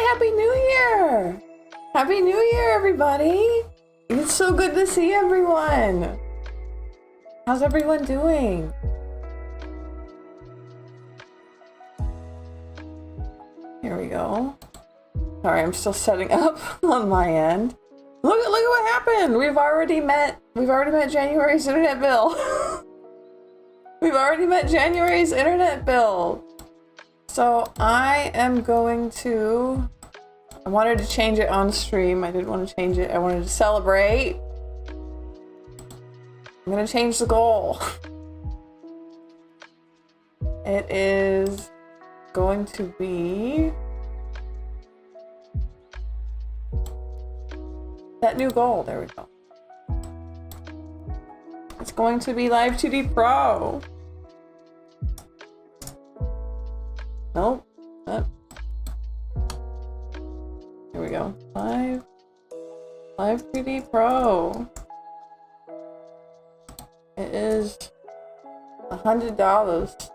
Hi, Happy New Year! Happy New Year, everybody! It's so good to see everyone! How's everyone doing? Here we go. Sorry, I'm still setting up on my end. Look at what happened! We've already met January's internet bill. We've already met January's internet bill. So I am going to, I wanted to change it on stream. I didn't want to change it. I wanted to celebrate. I'm gonna change the goal. It is going to be that new goal. There we go. It's going to be Live 2D Pro. Nope. Here we go. Live 3D Pro. It is $100.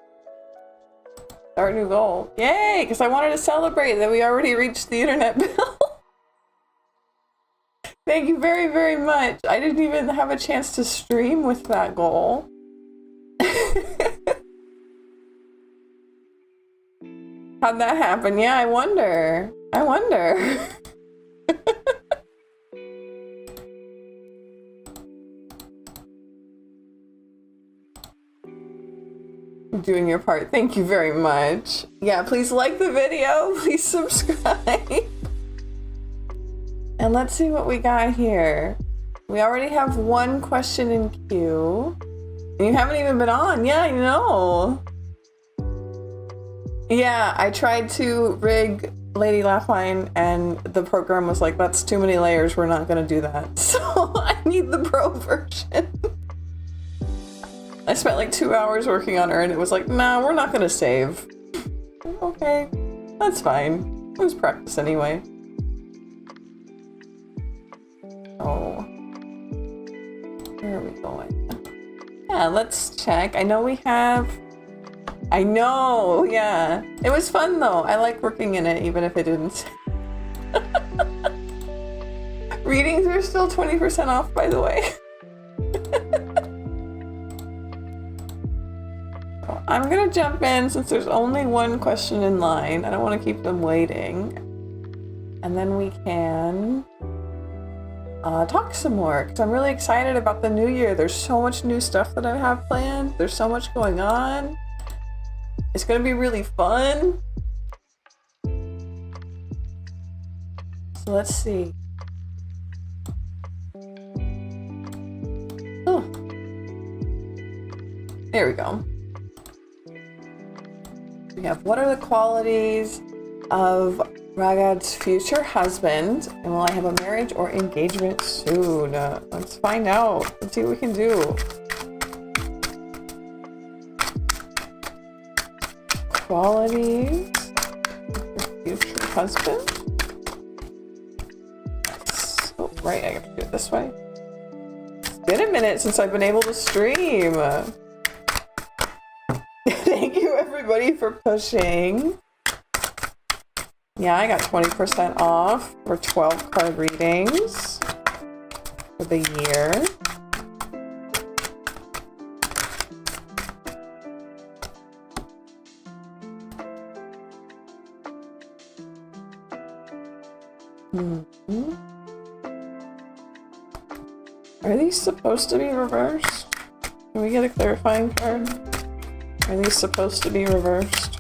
Our new goal. Yay! Because I wanted to celebrate that we already reached the internet bill. Thank you very, very much. I didn't even have a chance to stream with that goal. How'd that happen? Yeah, I wonder. Doing your part. Thank you very much. Yeah, please like the video. Please subscribe. And let's see what we got here. We already have one question in queue. And you haven't even been on. Yeah, I know. Yeah, I tried to rig Lady Laughlin and the program was like, that's too many layers, we're not gonna do that. So I need the pro version. I spent like 2 hours working on her and it was like, nah, we're not gonna save. Okay, that's fine. It was practice anyway. Oh, where are we going? Yeah, let's check. I know we have... I know, yeah. It was fun though. I like working in it even if it didn't. Readings are still 20% off, by the way. So I'm gonna jump in since there's only one question in line. I don't want to keep them waiting. And then we can talk some more because I'm really excited about the new year. There's so much new stuff that I have planned. There's so much going on. It's gonna be really fun. So let's see. Oh, there we go. We have what are the qualities of Ragad's future husband, and will I have a marriage or engagement soon? Let's find out. Let's see what we can do. Qualities of your future husband. Oh, right, I have to do it this way. It's been a minute since I've been able to stream. Thank you everybody for pushing. Yeah, I got 20% off for 12 card readings for the year. Mm-hmm. Are these supposed to be reversed? Can we get a clarifying card? Are these supposed to be reversed?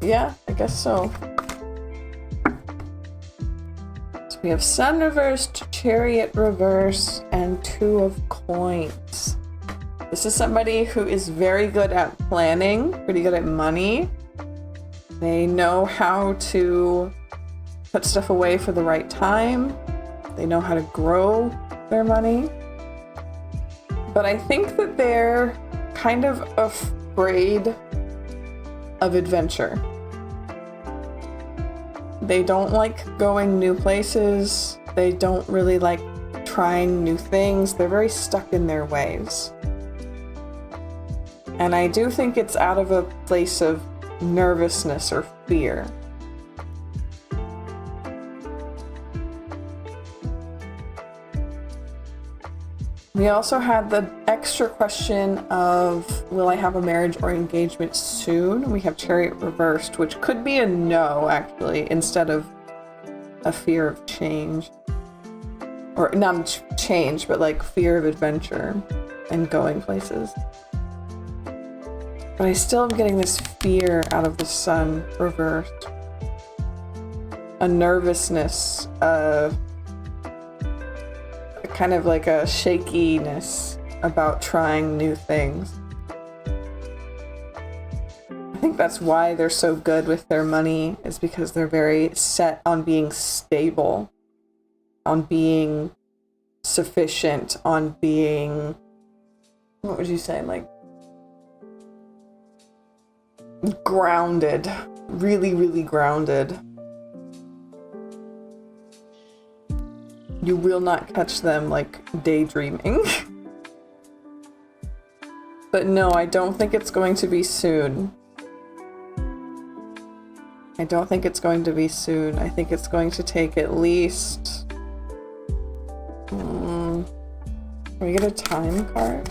Yeah, I guess so. So we have Sun reversed, Chariot reverse, and Two of Coins. This is somebody who is very good at planning, pretty good at money. They know how to put stuff away for the right time. They know how to grow their money. But I think that they're kind of afraid of adventure. They don't like going new places. They don't really like trying new things. They're very stuck in their ways. And I do think it's out of a place of nervousness or fear. We also had the extra question of, will I have a marriage or engagement soon? We have Chariot reversed, which could be a no, actually, instead of a fear of change. Or not change, but like fear of adventure and going places. But I still am getting this fear out of the Sun reversed. A nervousness, kind of like a shakiness about trying new things. I think that's why they're so good with their money, is because they're very set on being stable, on being sufficient, on being, what would you say, like grounded, really, really grounded. You will not catch them like daydreaming. But no, I don't think it's going to be soon. I don't think it's going to be soon. I think it's going to take at least... Can we get a time card?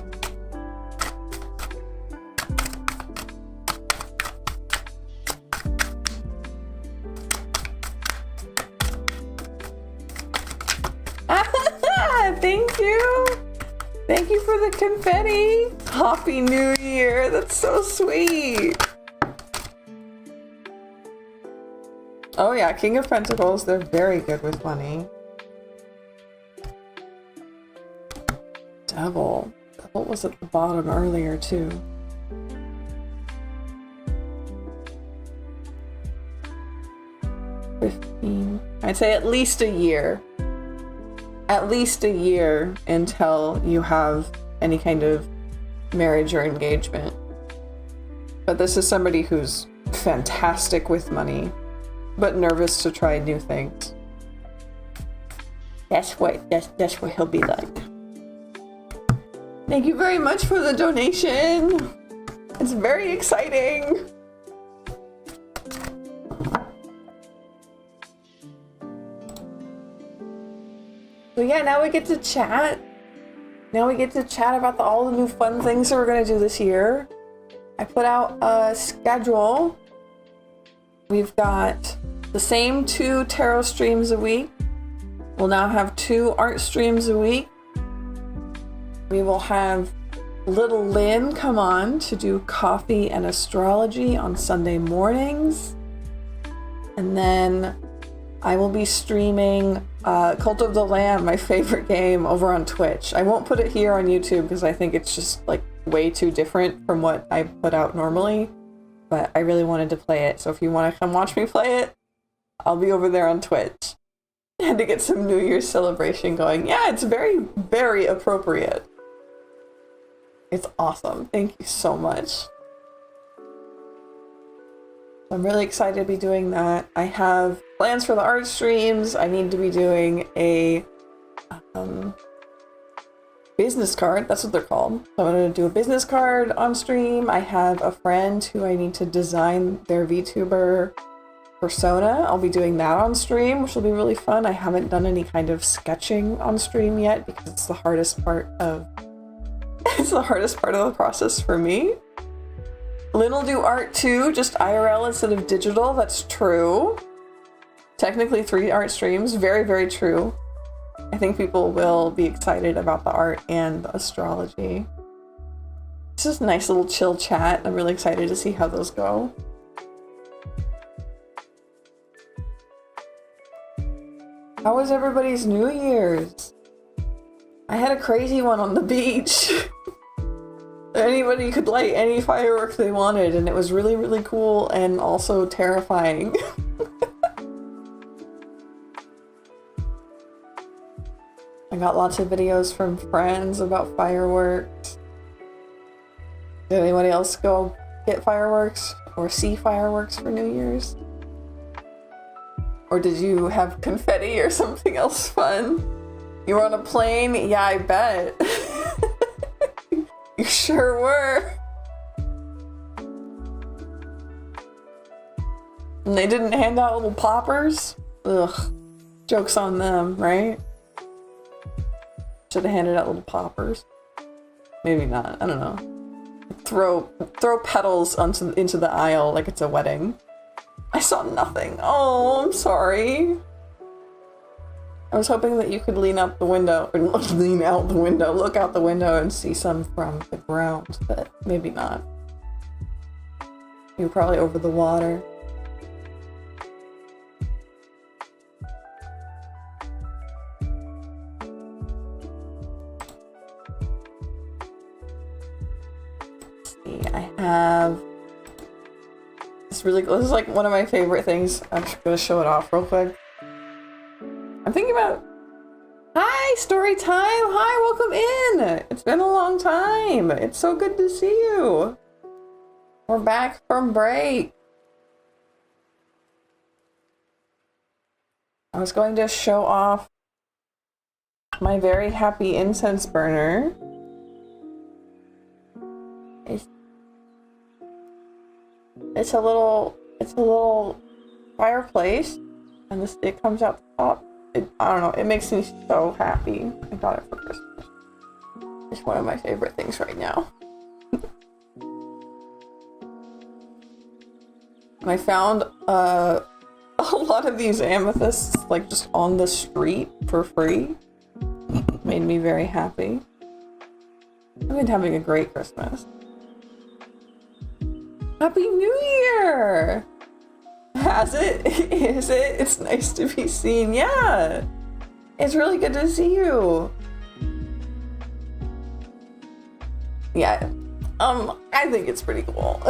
Thank you! Thank you for the confetti! Happy New Year! That's so sweet! Oh yeah, King of Pentacles, they're very good with money. Devil. Devil was at the bottom earlier too. $15. I'd say at least a year. At least a year until you have any kind of marriage or engagement. But this is somebody who's fantastic with money, but nervous to try new things. That's what he'll be like. Thank you very much for the donation. It's very exciting. So yeah, now we get to chat. Now we get to chat about all the new fun things that we're gonna do this year. I put out a schedule. We've got the same 2 tarot streams a week. We'll now have 2 art streams a week. We will have Little Lynn come on to do coffee and astrology on Sunday mornings. And then I will be streaming Cult of the Lamb, my favorite game, over on Twitch. I won't put it here on YouTube because I think it's just like way too different from what I put out normally. But I really wanted to play it, so if you want to come watch me play it, I'll be over there on Twitch. And to get some New Year's celebration going. Yeah, it's very, very appropriate. It's awesome. Thank you so much. I'm really excited to be doing that. I have plans for the art streams. I need to be doing a business card. That's what they're called. So I'm going to do a business card on stream. I have a friend who I need to design their VTuber persona. I'll be doing that on stream, which will be really fun. I haven't done any kind of sketching on stream yet because it's the hardest part of the process for me. Lynn will do art too, just IRL instead of digital. That's true. Technically 3 art streams. Very, very true. I think people will be excited about the art and the astrology. It's just a nice little chill chat. I'm really excited to see how those go. How was everybody's New Year's? I had a crazy one on the beach. Anybody could light any fireworks they wanted, and it was really, really cool and also terrifying. I got lots of videos from friends about fireworks. Did anybody else go get fireworks or see fireworks for New Year's? Or did you have confetti or something else fun? You were on a plane? Yeah, I bet. You sure were. And they didn't hand out little poppers? Ugh. Joke's on them, right? Should have handed out little poppers. Maybe not. I don't know. Throw petals into the aisle like it's a wedding. I saw nothing. Oh, I'm sorry. I was hoping that you could lean out the window, or lean out the window, look out the window and see some from the ground, but maybe not. You're probably over the water. I have this this is like one of my favorite things. I'm just gonna show it off real quick. I'm thinking about, hi, story time. Hi, welcome in. It's been a long time. It's so good to see you. We're back from break. I was going to show off my very happy incense burner. It's a little fireplace, and it comes out the top. I don't know, it makes me so happy. I got it for Christmas. It's one of my favorite things right now. I found a lot of these amethysts like just on the street for free. Made me very happy. I've been having a great Christmas. Happy New Year! Has it? Is it? It's nice to be seen. Yeah! It's really good to see you. Yeah. I think it's pretty cool.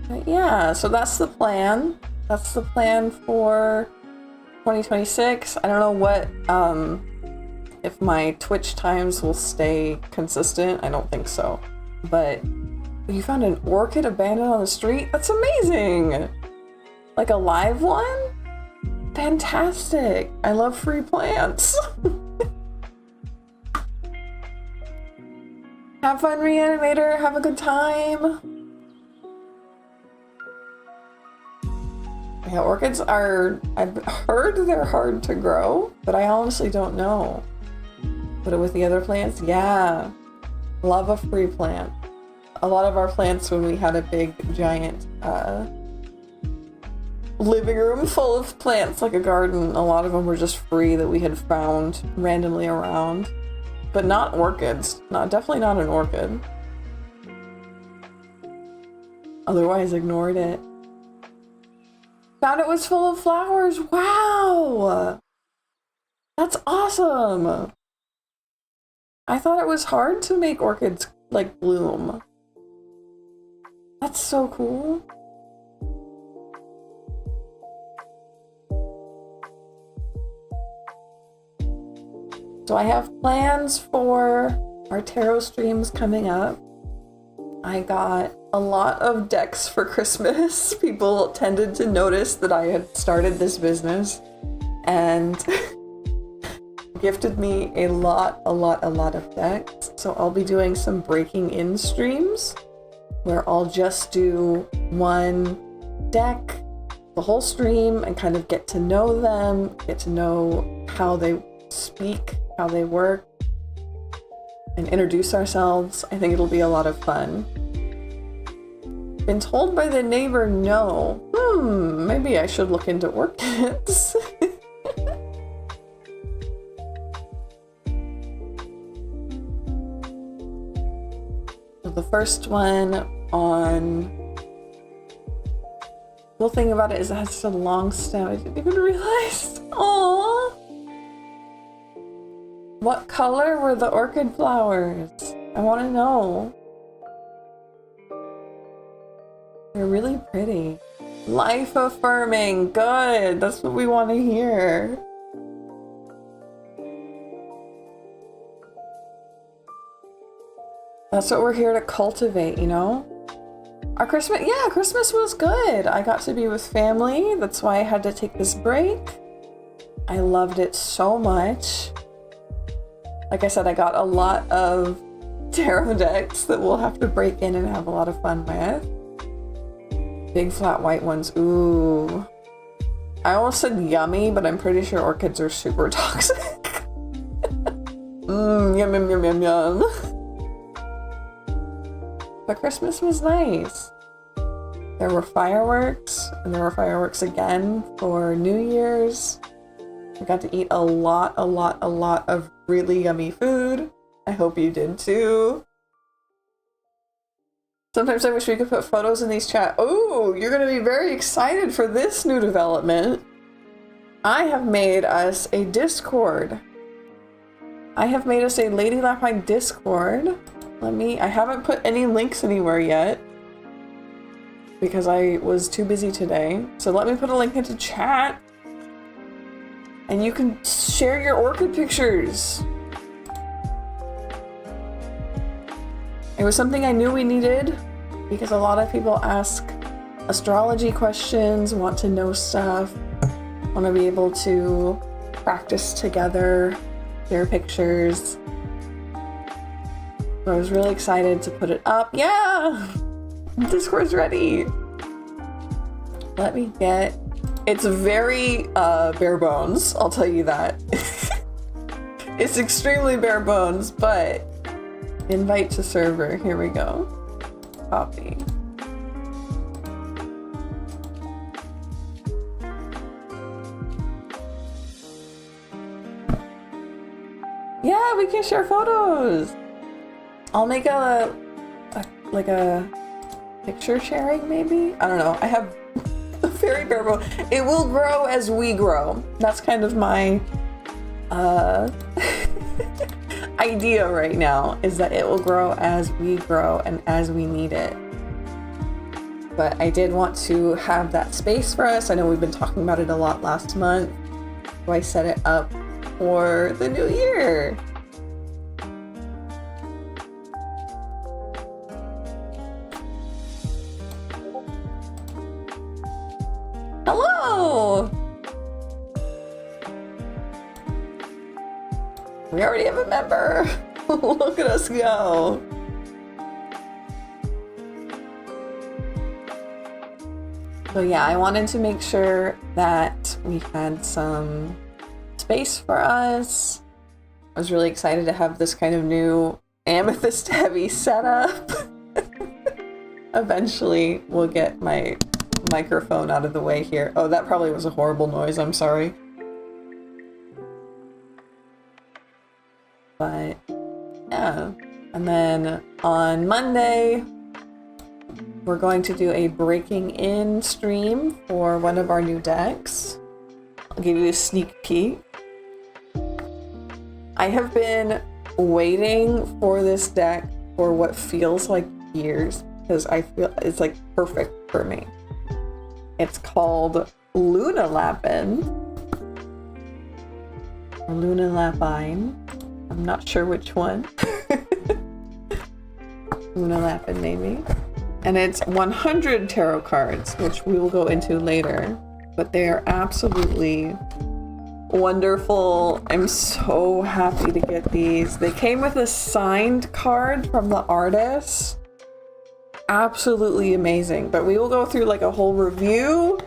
But yeah, so that's the plan. That's the plan for 2026. I don't know what, if my Twitch times will stay consistent. I don't think so. But you found an orchid abandoned on the street? That's amazing! Like a live one? Fantastic! I love free plants. Have fun, Reanimator. Have a good time. Yeah, orchids are, I've heard they're hard to grow, but I honestly don't know. But with the other plants, yeah. Love a free plant. A lot of our plants, when we had a big, giant living room full of plants, like a garden, a lot of them were just free that we had found randomly around. But not orchids. Definitely not an orchid. Otherwise, ignored it. Found it was full of flowers. Wow! That's awesome! I thought it was hard to make orchids, like, bloom. That's so cool. So I have plans for our tarot streams coming up. I got a lot of decks for Christmas. People tended to notice that I had started this business and gifted me a lot of decks. So I'll be doing some breaking in streams where I'll just do one deck the whole stream and kind of get to know them, get to know how they speak, how they work, and introduce ourselves. I think it'll be a lot of fun. Been told by the neighbor no. Maybe I should look into orchids. The first one on... Cool thing about it is it has such a long stem. I didn't even realize. Aww. What color were the orchid flowers? I want to know. They're really pretty. Life affirming. Good. That's what we want to hear. That's what we're here to cultivate, you know? Our Christmas, yeah, Christmas was good. I got to be with family. That's why I had to take this break. I loved it so much. Like I said, I got a lot of tarot decks that we'll have to break in and have a lot of fun with. Big flat white ones. Ooh. I almost said yummy, but I'm pretty sure orchids are super toxic. Yum, yum, yum, yum, yum. But Christmas was nice. There were fireworks, and there were fireworks again for New Year's. I got to eat a lot of really yummy food. I hope you did too. Sometimes I wish we could put photos in these chat. Oh, you're going to be very excited for this new development. I have made us a Discord. I have made us a Lady Lapine Discord. I haven't put any links anywhere yet because I was too busy today. So let me put a link into chat and you can share your orchid pictures. It was something I knew we needed because a lot of people ask astrology questions, want to know stuff, want to be able to practice together, share pictures. So I was really excited to put it up. Yeah! Discord's ready. Let me get... It's very bare bones, I'll tell you that. It's extremely bare bones, but invite to server. Here we go. Copy. Yeah, we can share photos. I'll make a picture sharing maybe? I don't know. I have a very bare bone. It will grow as we grow. That's kind of my idea right now, is that it will grow as we grow and as we need it. But I did want to have that space for us. I know we've been talking about it a lot last month, so I set it up for the new year. Hello! We already have a member. Look at us go. So yeah, I wanted to make sure that we had some space for us. I was really excited to have this kind of new amethyst heavy setup. Eventually we'll get my microphone out of the way here. Oh, that probably was a horrible noise. I'm sorry. But yeah, and then on Monday we're going to do a breaking in stream for one of our new decks. I'll give you a sneak peek. I have been waiting for this deck for what feels like years because I feel it's like perfect for me. It's called Luna Lapin. Or Luna Lapine. I'm not sure which one. Luna Lapin maybe. And it's 100 tarot cards, which we will go into later. But they are absolutely wonderful. I'm so happy to get these. They came with a signed card from the artist. Absolutely amazing. But we will go through like a whole review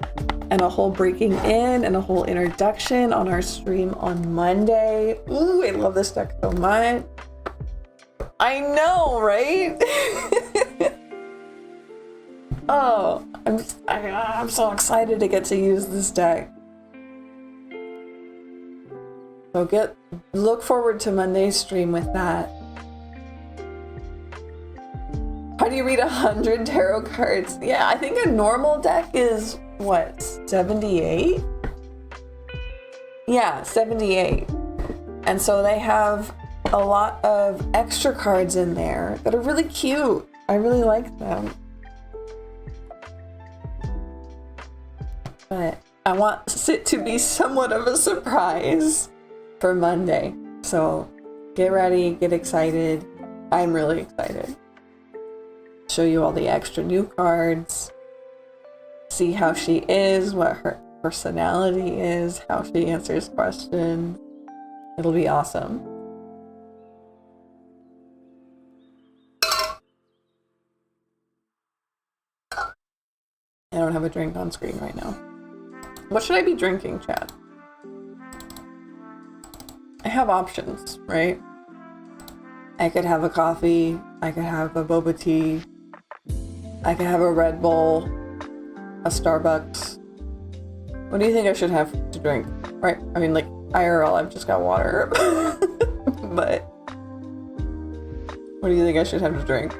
and a whole breaking in and a whole introduction on our stream on Monday. Ooh, I love this deck so much. I know, right? Oh, I'm so excited to get to use this deck. So look forward to Monday's stream with that. How do you read 100 tarot cards? Yeah, I think a normal deck is what, 78? Yeah, 78. And so they have a lot of extra cards in there that are really cute. I really like them. But I want it to be somewhat of a surprise for Monday. So get ready, get excited. I'm really excited. Show you all the extra new cards. See how she is, what her personality is, how she answers questions. It'll be awesome. And have a drink on screen right now. What should I be drinking, chat? I have options, right? I could have a coffee, I could have a boba tea, I could have a Red Bull, a Starbucks. What do you think I should have to drink? Right? I mean, like, IRL, I've just got water. But what do you think I should have to drink?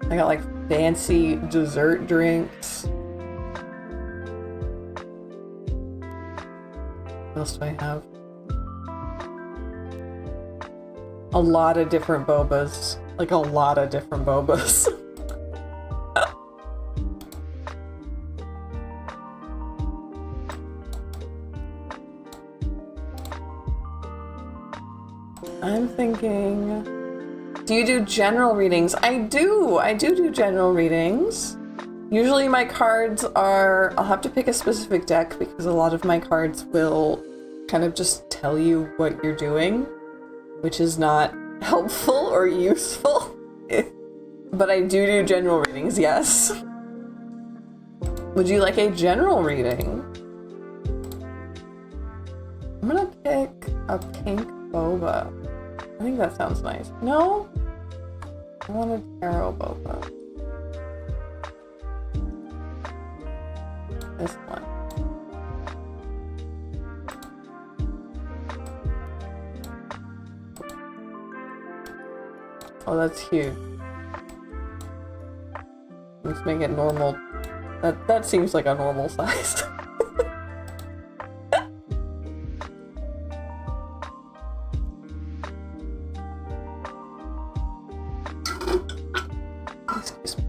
I got like fancy dessert drinks. What else do I have? A lot of different bobas. Like a lot of different bobas. I'm thinking... Do you do general readings? I do general readings. Usually my cards are... I'll have to pick a specific deck because a lot of my cards will kind of just tell you what you're doing, which is not helpful or useful. But I do general readings, yes. Would you like a general reading? I'm gonna pick a pink boba. I think that sounds nice. No? I want a tarot boba. This one. Oh, that's huge. Let's make it normal. That seems like a normal size. Excuse me.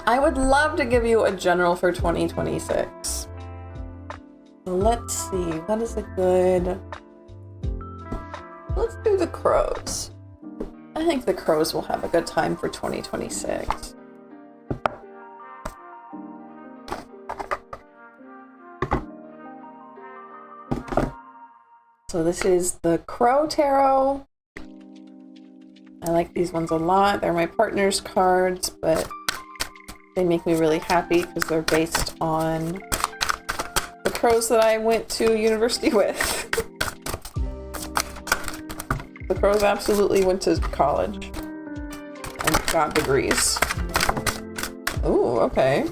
I would love to give you a general for 2026. Let's see, what is a good... Let's do the crows. I think the crows will have a good time for 2026. So this is the Crow Tarot. I like these ones a lot. They're my partner's cards, but they make me really happy because they're based on the crows that I went to university with. The crows absolutely went to college and got degrees. Ooh, okay.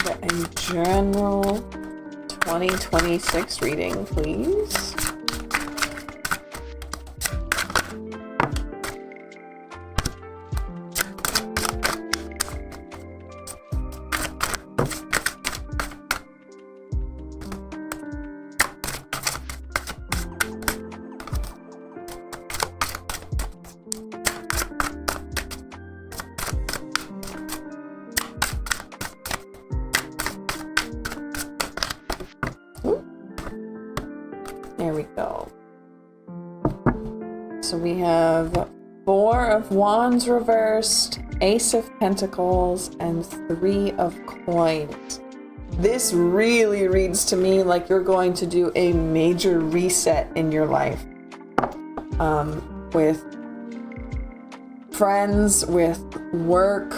Get a general 2026 reading, please. There we go. So we have 4 of Wands reversed, Ace of Pentacles, and 3 of Coins. This really reads to me like you're going to do a major reset in your life. With friends, with work,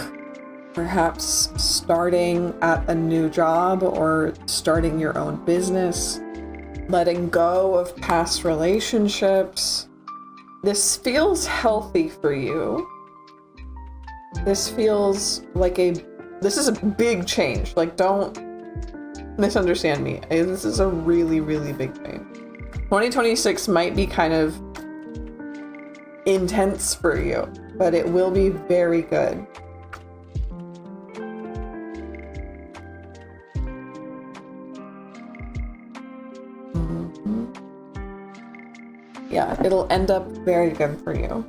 perhaps starting at a new job or starting your own business. Letting go of past relationships. This feels healthy for you. This feels like this is a big change. Like, don't misunderstand me. This is a really, really big change. 2026 might be kind of intense for you, but it will be very good. Yeah, it'll end up very good for you.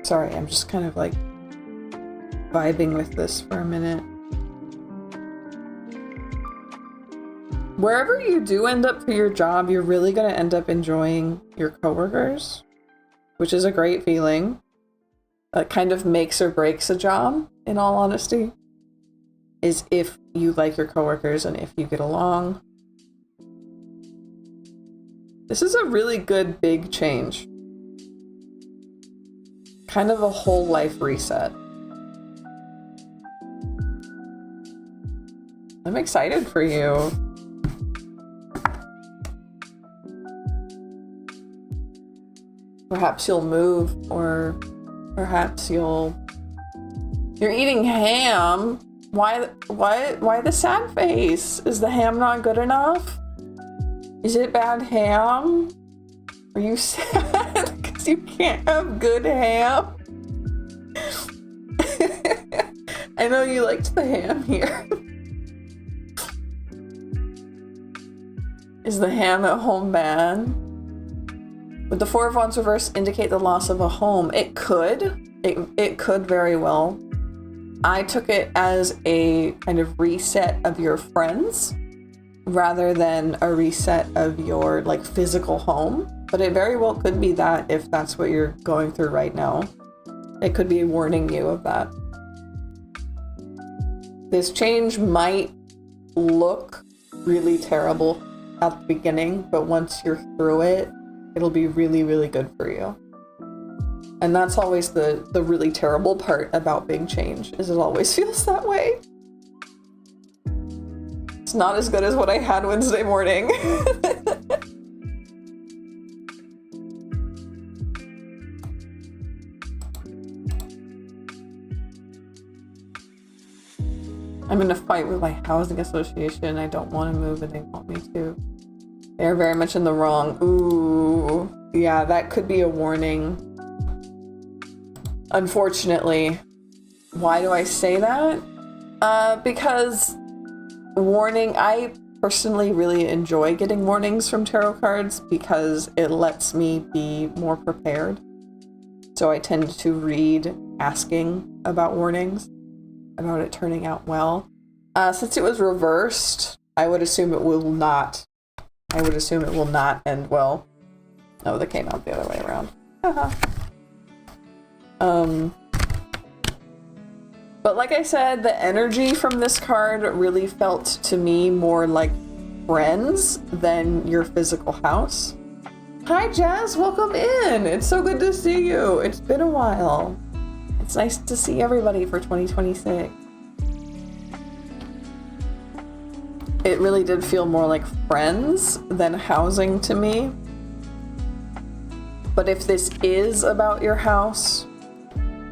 Sorry, I'm just kind of like vibing with this for a minute. Wherever you do end up for your job, you're really going to end up enjoying your coworkers, which is a great feeling. That kind of makes or breaks a job, in all honesty, is if you like your coworkers and if you get along. This is a really good big change. Kind of a whole life reset. I'm excited for you. Perhaps you'll move, or perhaps you're eating ham. Why the sad face? Is the ham not good enough? Is it bad ham? Are you sad because you can't have good ham? I know you liked the ham here. Is the ham at home bad? Would the Four of Wands reverse indicate the loss of a home? It could. It could very well. I took it as a kind of reset of your friends rather than a reset of your like physical home. But it very well could be that if that's what you're going through right now. It could be warning you of that. This change might look really terrible at the beginning, but once you're through it, it'll be really, really good for you. And that's always the really terrible part about big change, is it always feels that way. It's not as good as what I had Wednesday morning. I'm in a fight with my housing association. I don't want to move and they want me to. They're very much in the wrong. Ooh, yeah, that could be a warning. Unfortunately. Why do I say that? Because warning, I personally really enjoy getting warnings from tarot cards because it lets me be more prepared. So I tend to read asking about warnings, about it turning out well. Since it was reversed, I would assume it will not. I would assume it will not end well. No, that came out the other way around. But like I said, the energy from this card really felt to me more like friends than your physical house. Hi Jazz, welcome in. It's so good to see you. It's been a while. It's nice to see everybody for 2026. It really did feel more like friends than housing to me. But if this is about your house,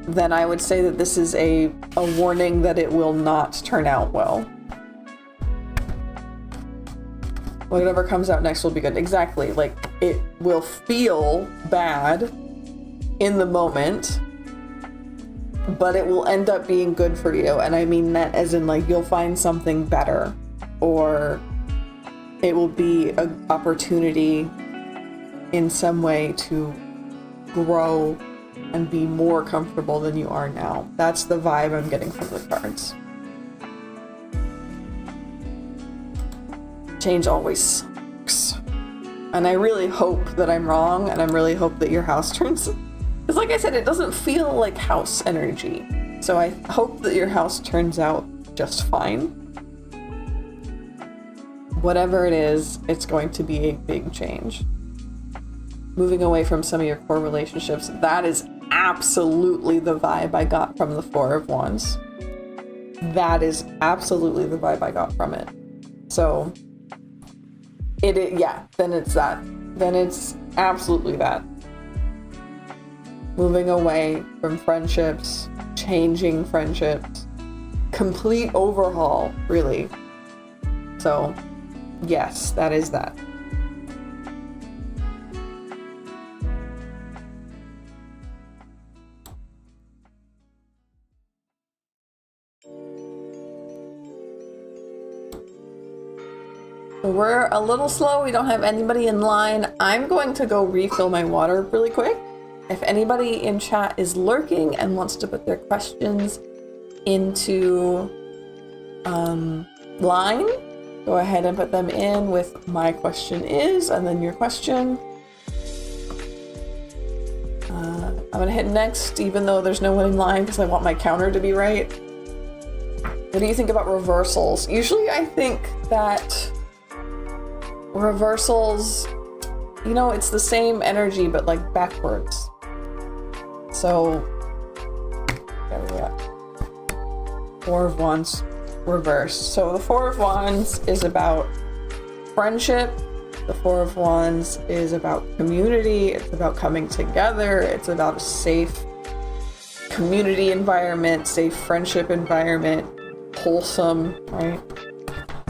then I would say that this is a warning that it will not turn out well. Whatever comes out next will be good. Exactly. Like, it will feel bad in the moment, but it will end up being good for you. And I mean that as in, like, you'll find something better, or it will be an opportunity in some way to grow and be more comfortable than you are now. That's the vibe I'm getting from the cards. Change always sucks. And I really hope that I'm wrong, and I really hope that your house turns... Because like I said, it doesn't feel like house energy. So I hope that your house turns out just fine. Whatever it is, it's going to be a big change. Moving away from some of your core relationships, that is absolutely the vibe I got from the Four of Wands. That is absolutely the vibe I got from it. So, yeah, then it's that. Then it's absolutely that. Moving away from friendships, changing friendships, complete overhaul, really. So, yes, that is that. We're a little slow. We don't have anybody in line. I'm going to go refill my water really quick. If anybody in chat is lurking and wants to put their questions into line, go ahead and put them in with "my question is" and then your question. I'm gonna hit next, even though there's no one in line, because I want my counter to be right. What do you think about reversals? Usually I think that reversals you know, it's the same energy, but like backwards. So, there we go. Four of Wands reversed. So the Four of Wands is about friendship. The Four of Wands is about community. It's about coming together. It's about a safe community environment, safe friendship environment, wholesome, right?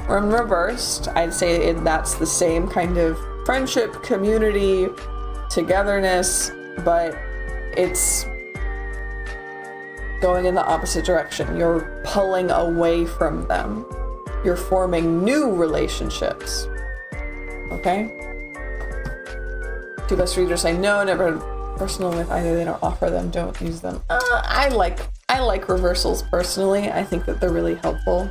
Or in reversed, I'd say that's the same kind of friendship, community, togetherness, but it's going in the opposite direction. You're pulling away from them. You're forming new relationships. Okay? Two best readers I know, never personal with either. They don't offer them, don't use them. I like reversals personally. I think that they're really helpful.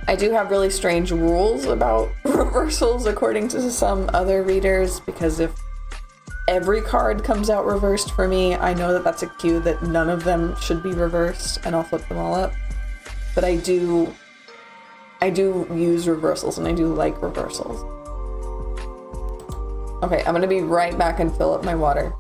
I do have really strange rules about reversals according to some other readers, because if every card comes out reversed for me, I know that that's a cue that none of them should be reversed, and I'll flip them all up. But I do use reversals, and I do like reversals. Okay, I'm gonna be right back and fill up my water.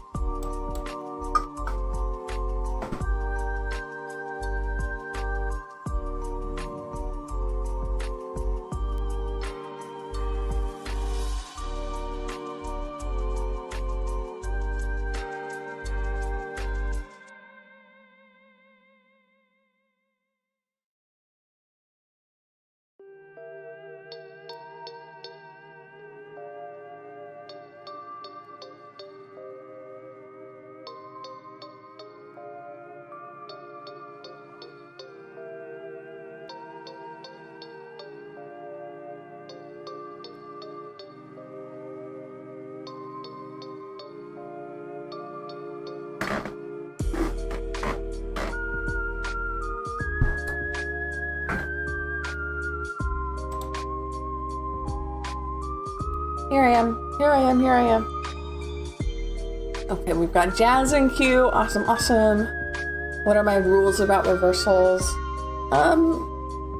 Here I am. Okay, we've got Jazz and Q. Awesome. What are my rules about reversals?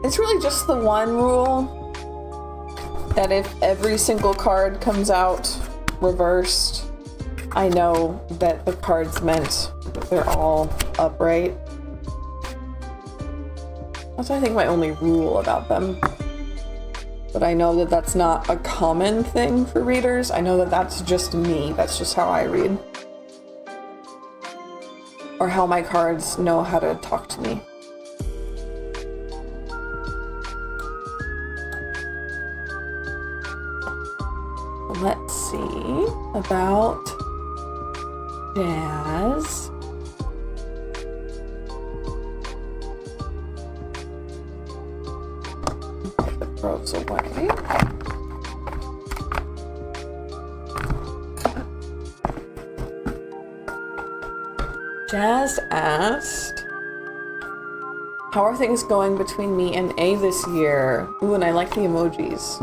It's really just the one rule that if every single card comes out reversed, I know that the card's meant that they're all upright. That's, I think, my only rule about them. But I know that that's not a common thing for readers. I know that that's just me. That's just how I read. Or how my cards know how to talk to me. Let's see about Jazz. Throws away. Jazz asked, how are things going between me and A this year? Ooh, and I like the emojis.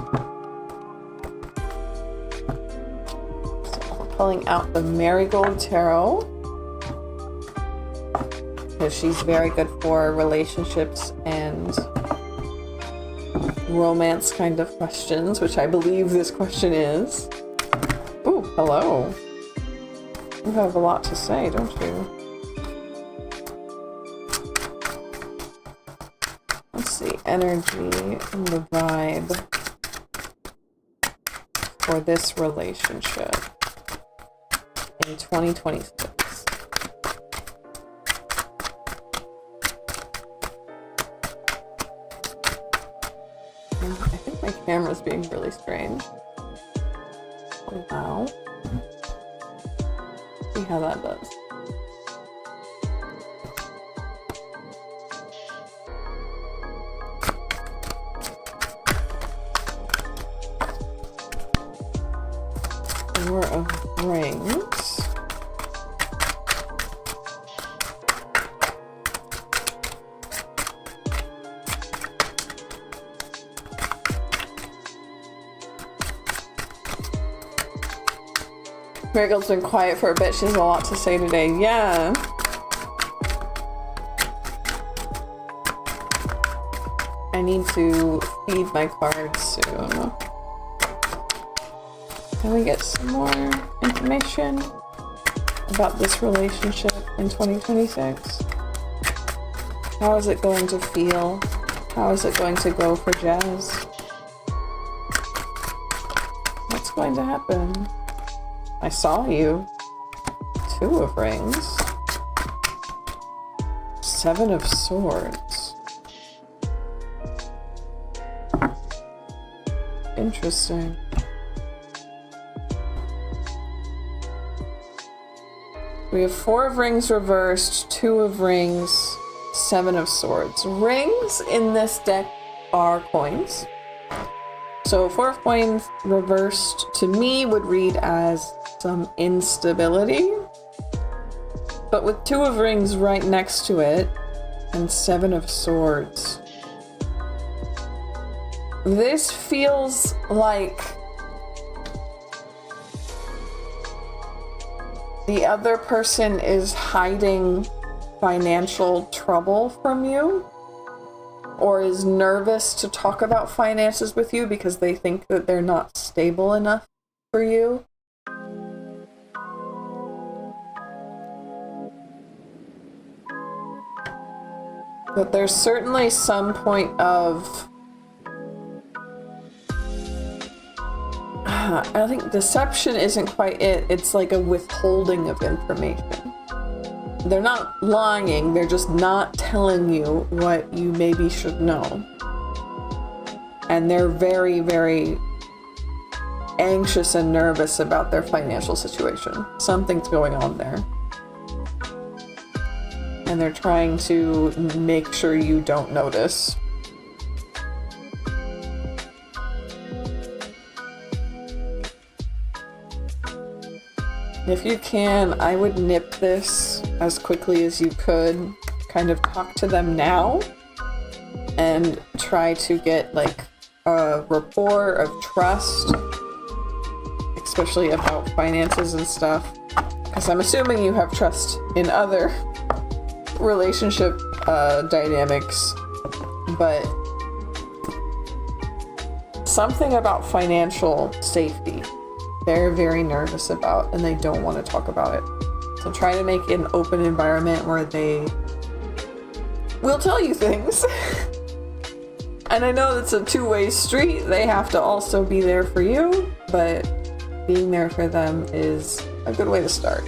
So we're pulling out the Marigold Tarot, because she's very good for relationships and romance kind of questions, which I believe this question is. Ooh, hello. You have a lot to say, don't you? Let's see, energy and the vibe for this relationship in 2026. I think my camera's being really strange. Oh, wow. See how that does. Four of Rings. Marigold's been quiet for a bit. She has a lot to say today. Yeah. I need to feed my cards soon. Can we get some more information about this relationship in 2026? How is it going to feel? How is it going to go for Jazz? What's going to happen? I saw you. 2 of Rings. 7 of Swords. Interesting. We have 4 of Rings reversed, 2 of Rings, 7 of Swords. Rings in this deck are coins. So 4 of coins reversed to me would read as some instability. But with 2 of Rings right next to it and 7 of Swords, this feels like the other person is hiding financial trouble from you, or is nervous to talk about finances with you because they think that they're not stable enough for you. But there's certainly some point of I think deception isn't quite it. It's like a withholding of information. They're not lying, they're just not telling you what you maybe should know. And they're very, very anxious and nervous about their financial situation. Something's going on there. And they're trying to make sure you don't notice. If you can, I would nip this as quickly as you could. Kind of talk to them now and try to get like a rapport of trust, especially about finances and stuff. Because I'm assuming you have trust in other relationship dynamics, but something about financial safety they're very nervous about and they don't want to talk about it. So try to make an open environment where they will tell you things. And I know it's a two-way street. They have to also be there for you, but being there for them is a good way to start.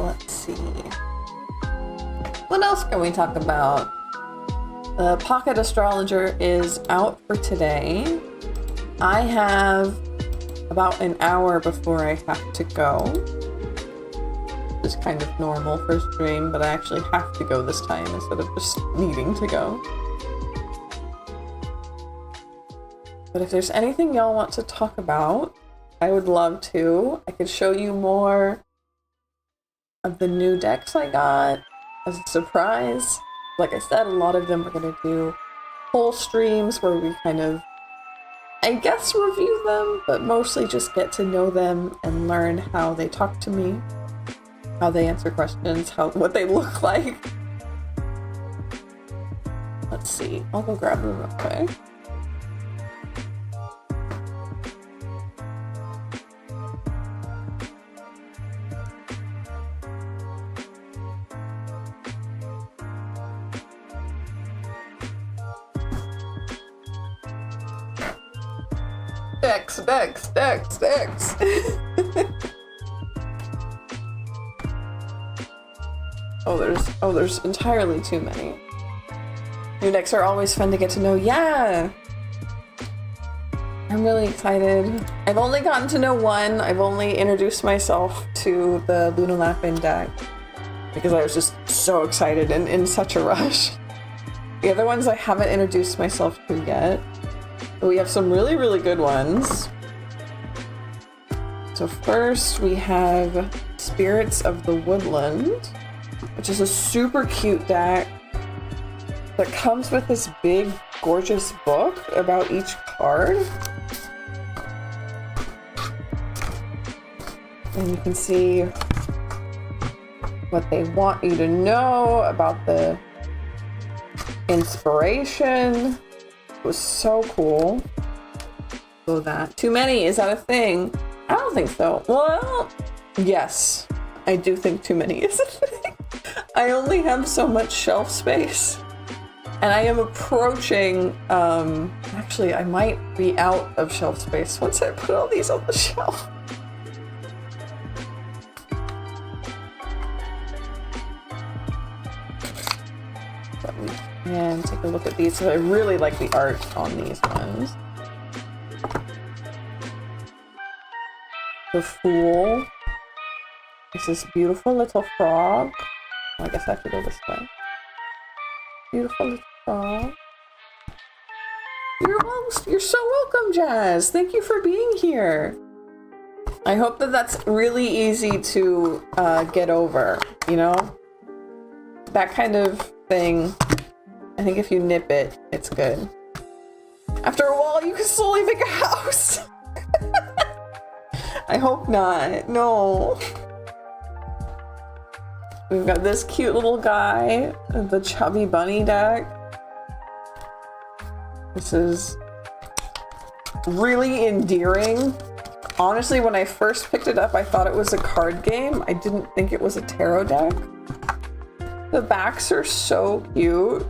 Let's see. What else can we talk about? The Pocket Astrologer is out for today. I have about an hour before I have to go. It's kind of normal for stream, but I actually have to go this time instead of just needing to go. But if there's anything y'all want to talk about, I would love to. I could show you more of the new decks I got as a surprise. Like I said, a lot of them are going to do whole streams where we kind of, I guess, review them, but mostly just get to know them and learn how they talk to me, how they answer questions, what they look like. Let's see. I'll go grab them real quick. Decks. Oh, there's entirely too many. New decks are always fun to get to know. Yeah! I'm really excited. I've only gotten to know one. I've only introduced myself to the Luna Lapin deck because I was just so excited and in such a rush. The other ones I haven't introduced myself to yet. But we have some really, really good ones. So first we have Spirits of the Woodland, which is a super cute deck that comes with this big, gorgeous book about each card. And you can see what they want you to know about the inspiration. It was so cool. So that too many, is that a thing? I don't think so. Well, yes, I do think too many is a thing. I only have so much shelf space, and I am approaching, actually I might be out of shelf space once I put all these on the shelf. And take a look at these. So I really like the art on these ones. The Fool. This is beautiful little frog. Oh, I guess I have to go this way. Beautiful little frog. You're so welcome, Jazz. Thank you for being here. I hope that that's really easy to get over, you know? That kind of thing. I think if you nip it, it's good. After a while, you can slowly make a house. I hope not. No. We've got this cute little guy, the Chubby Bunny deck. This is really endearing. Honestly, when I first picked it up, I thought it was a card game. I didn't think it was a tarot deck. The backs are so cute.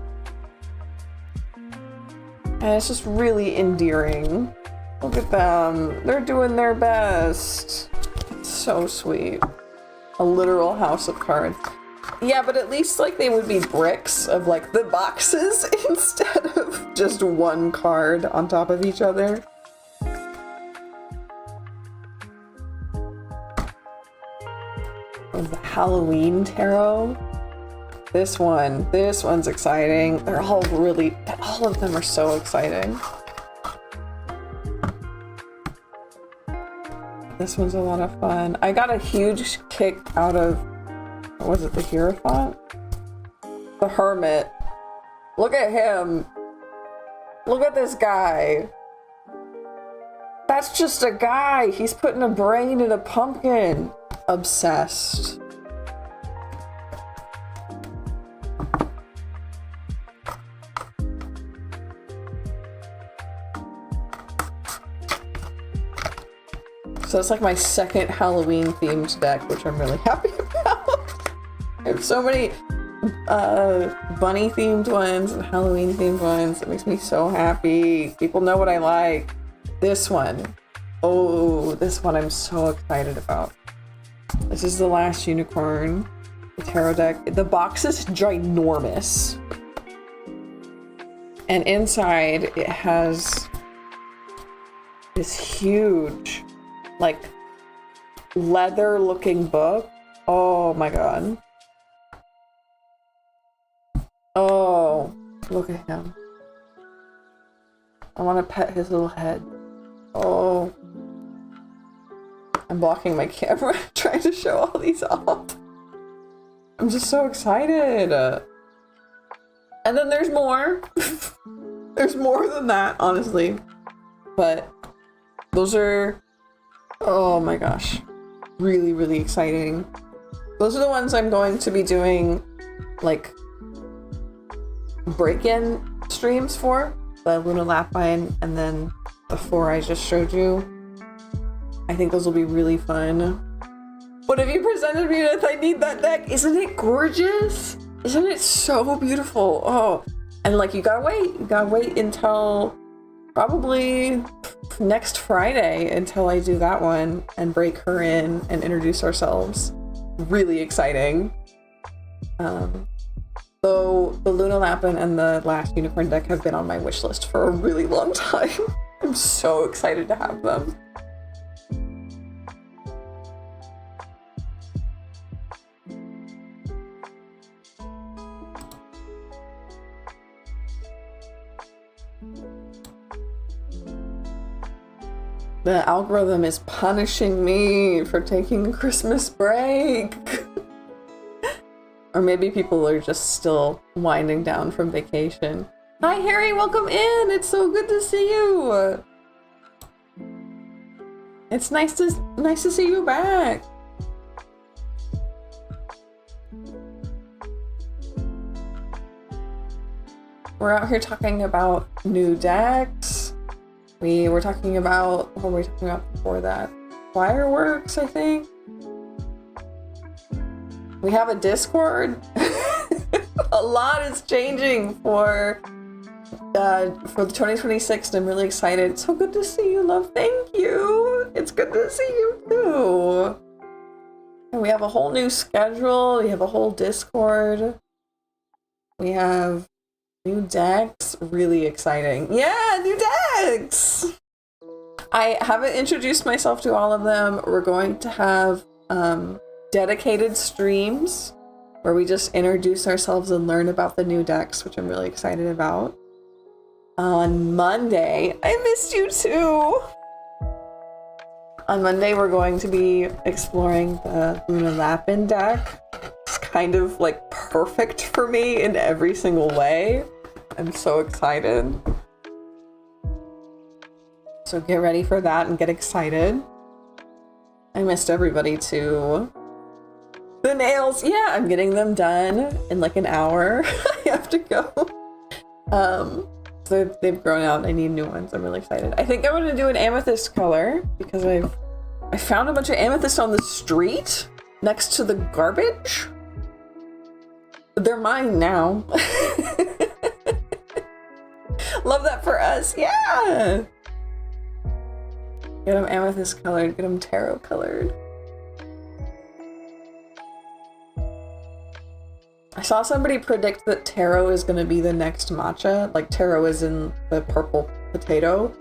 And it's just really endearing. Look at them. They're doing their best. It's so sweet. A literal house of cards. Yeah, but at least like they would be bricks of like the boxes instead of just one card on top of each other. Oh, the Halloween tarot. This one's exciting. They're all all of them are so exciting. This one's a lot of fun. I got a huge kick out of, what was it, the Hierophant? The Hermit. Look at him. Look at this guy. That's just a guy. He's putting a brain in a pumpkin. Obsessed. So it's like my second Halloween themed deck, which I'm really happy about. I have so many bunny themed ones and Halloween themed ones. It makes me so happy. People know what I like. This one. Oh, this one I'm so excited about. This is the Last Unicorn, the tarot deck. The box is ginormous. And inside it has this huge, like, leather looking book. Oh my god. Oh, look at him. I want to pet his little head. Oh. I'm blocking my camera trying to show all these off. I'm just so excited. And then there's more. There's more than that, honestly. But those are, oh my gosh, really, really exciting. Those are the ones I'm going to be doing, like, break-in streams for. The Luna Lapine and then the 4 I just showed you. I think those will be really fun. What have you presented me with? I need that deck. Isn't it gorgeous? Isn't it so beautiful? Oh, and like, you gotta wait. You gotta wait until probably next Friday until I do that one and break her in and introduce ourselves. Really exciting. Though the Luna Lapin and the Last Unicorn deck have been on my wish list for a really long time. I'm so excited to have them. The algorithm is punishing me for taking a Christmas break. Or maybe people are just still winding down from vacation. Hi Harry, welcome in! It's so good to see you! It's nice to see you back! We're out here talking about new decks. We were talking about, what were we talking about before that? Fireworks, I think? We have a Discord. A lot is changing for the 2026 and I'm really excited. It's so good to see you, love. Thank you. It's good to see you too. And we have a whole new schedule. We have a whole Discord. We have new decks. Really exciting. Yeah, new decks. I haven't introduced myself to all of them. We're going to have dedicated streams where we just introduce ourselves and learn about the new decks, which I'm really excited about. On Monday, I missed you too! On Monday, we're going to be exploring the Luna Lapin deck. It's kind of like perfect for me in every single way. I'm so excited. So get ready for that and get excited. I missed everybody too. The nails, yeah, I'm getting them done in like an hour. I have to go. So they've grown out and I need new ones. I'm really excited. I think I'm gonna do an amethyst color because I found a bunch of amethyst on the street next to the garbage. They're mine now. Love that for us, yeah! Get them amethyst colored, get them tarot colored. I saw somebody predict that taro is going to be the next matcha, like taro is in the purple potato,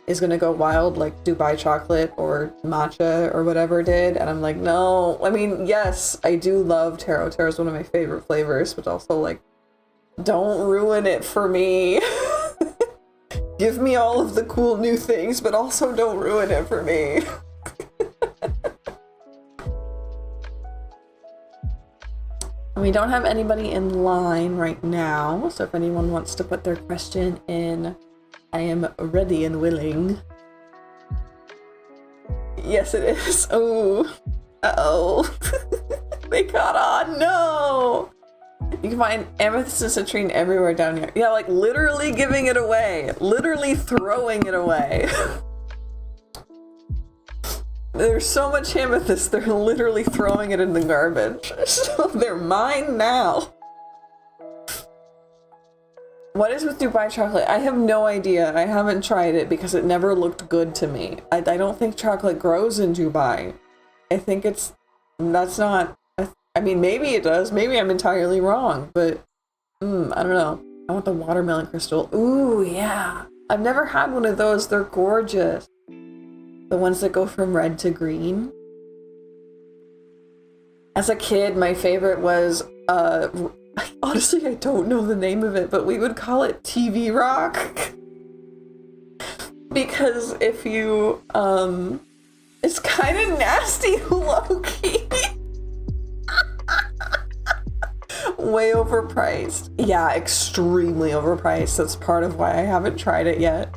is going to go wild like Dubai chocolate or matcha or whatever did, and I'm like, no. I mean, yes, I do love taro. Taro is one of my favorite flavors, but also like, don't ruin it for me. Give me all of the cool new things, but also don't ruin it for me. We don't have anybody in line right now, so if anyone wants to put their question in, I am ready and willing. Yes, it is. Oh, uh-oh. They caught on. No! You can find amethyst and citrine everywhere down here. Yeah, like literally giving it away. Literally throwing it away. There's so much amethyst, they're literally throwing it in the garbage. So they're mine now. What is with Dubai chocolate? I have no idea. I haven't tried it because it never looked good to me. I don't think chocolate grows in Dubai. I think that's not, I mean, maybe it does. Maybe I'm entirely wrong, but I don't know. I want the watermelon crystal. Ooh, yeah. I've never had one of those. They're gorgeous. The ones that go from red to green. As a kid, my favorite was, honestly, I don't know the name of it, but we would call it TV Rock. Because if you, it's kind of nasty, low-key. Way overpriced. Yeah, extremely overpriced. That's part of why I haven't tried it yet.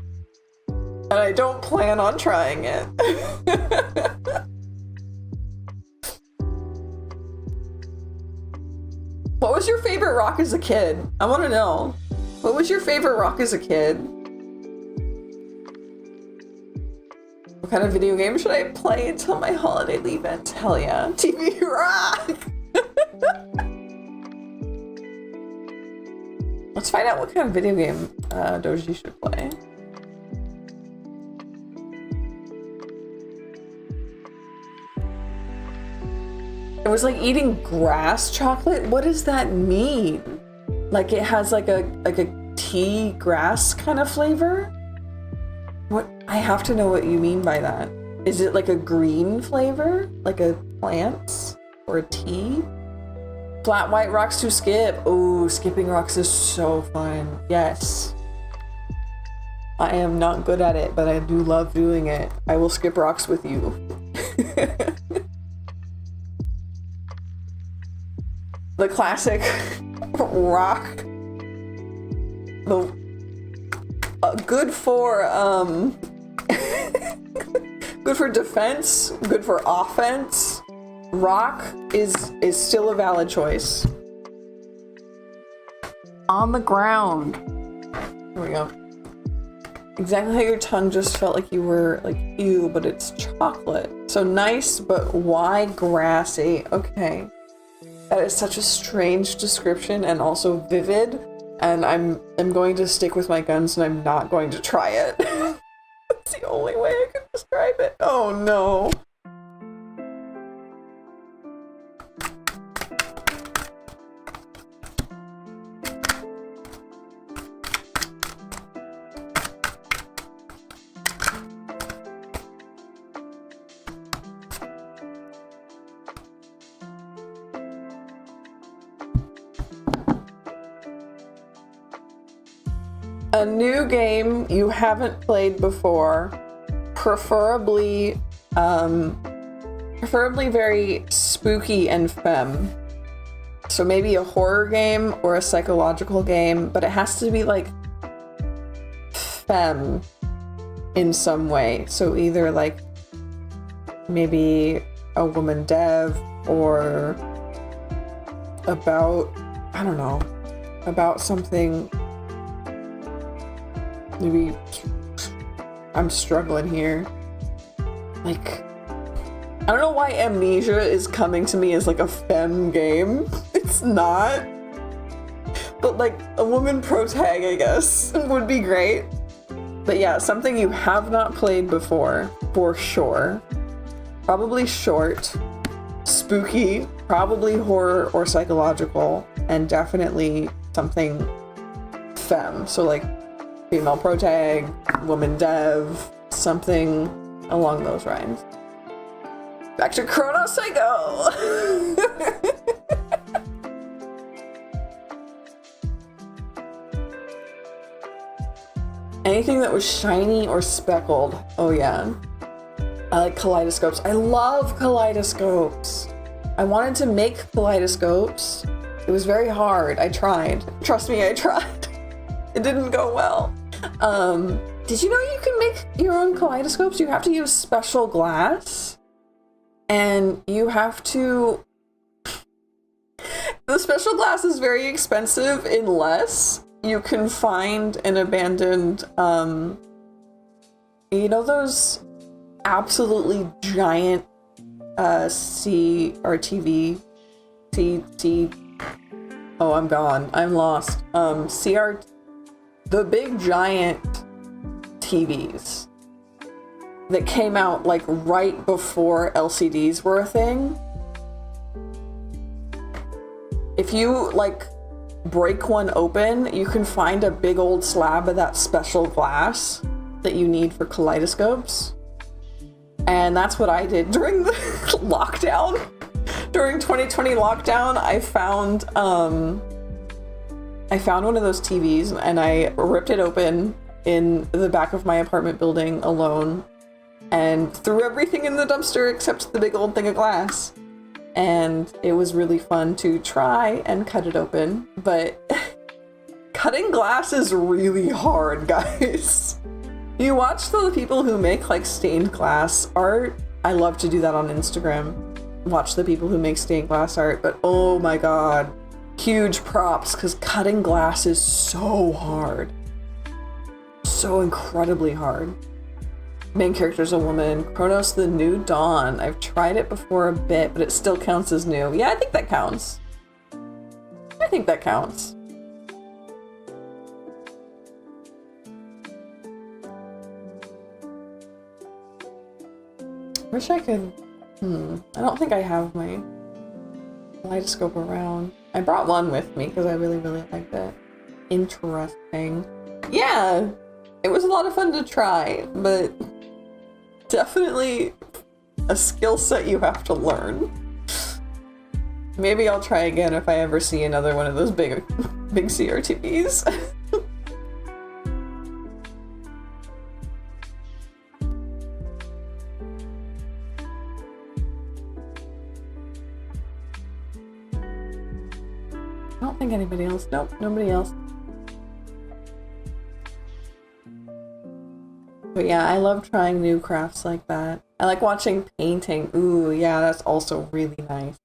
And I don't plan on trying it. What was your favorite rock as a kid? I want to know. What was your favorite rock as a kid? What kind of video game should I play until my holiday leave ends? Hell yeah. TV Rock! Let's find out what kind of video game Doji should play. It was like eating grass chocolate? What does that mean? Like it has like a tea grass kind of flavor? What? I have to know what you mean by that. Is it like a green flavor? Like a plants? Or a tea? Flat white rocks to skip. Oh, skipping rocks is so fun. Yes. I am not good at it, but I do love doing it. I will skip rocks with you. The classic rock. The good for good for defense, good for offense. Rock is still a valid choice. On the ground. Here we go. Exactly how your tongue just felt like you were like, ew, but it's chocolate. So nice, but why grassy? Okay. That is such a strange description and also vivid. And I'm going to stick with my guns and I'm not going to try it. That's the only way I can describe it. Oh no. A new game you haven't played before, preferably very spooky and femme. So maybe a horror game or a psychological game, but it has to be like femme in some way. So either like maybe a woman dev or about, I don't know, about something. Maybe I'm struggling here. Like, I don't know why Amnesia is coming to me as like a femme game. It's not. But like a woman protag, I guess, would be great. But yeah, something you have not played before, for sure. Probably short, spooky, probably horror or psychological, and definitely something femme. So like female protag, woman dev, something along those lines. Back to Chronos I go! Anything that was shiny or speckled. Oh yeah. I like kaleidoscopes. I love kaleidoscopes. I wanted to make kaleidoscopes. It was very hard. I tried. Trust me, I tried. It didn't go well. Did you know you can make your own kaleidoscopes? You have to use special glass. And you have to... The special glass is very expensive unless you can find an abandoned, you know those absolutely giant CRTV? Oh, I'm gone. I'm lost. The big giant TVs that came out like right before LCDs were a thing. If you like break one open, you can find a big old slab of that special glass that you need for kaleidoscopes. And that's what I did during the lockdown. During 2020 lockdown, I found one of those TVs and I ripped it open in the back of my apartment building alone and threw everything in the dumpster except the big old thing of glass. And it was really fun to try and cut it open, but cutting glass is really hard, guys. You watch the people who make like stained glass art. I love to do that on Instagram. Watch the people who make stained glass art, but oh my god. Huge props, because cutting glass is so hard. So incredibly hard. Main character's a woman. Chronos the New Dawn. I've tried it before a bit, but it still counts as new. Yeah, I think that counts. I think that counts. Wish I could... I don't think I have my kaleidoscope around. I brought one with me because I really liked it. Interesting. Yeah, it was a lot of fun to try, but definitely a skill set you have to learn. Maybe I'll try again if I ever see another one of those big CRTVs. I don't think anybody else. Nope, nobody else. But yeah, I love trying new crafts like that. I like watching painting. Ooh, yeah, that's also really nice.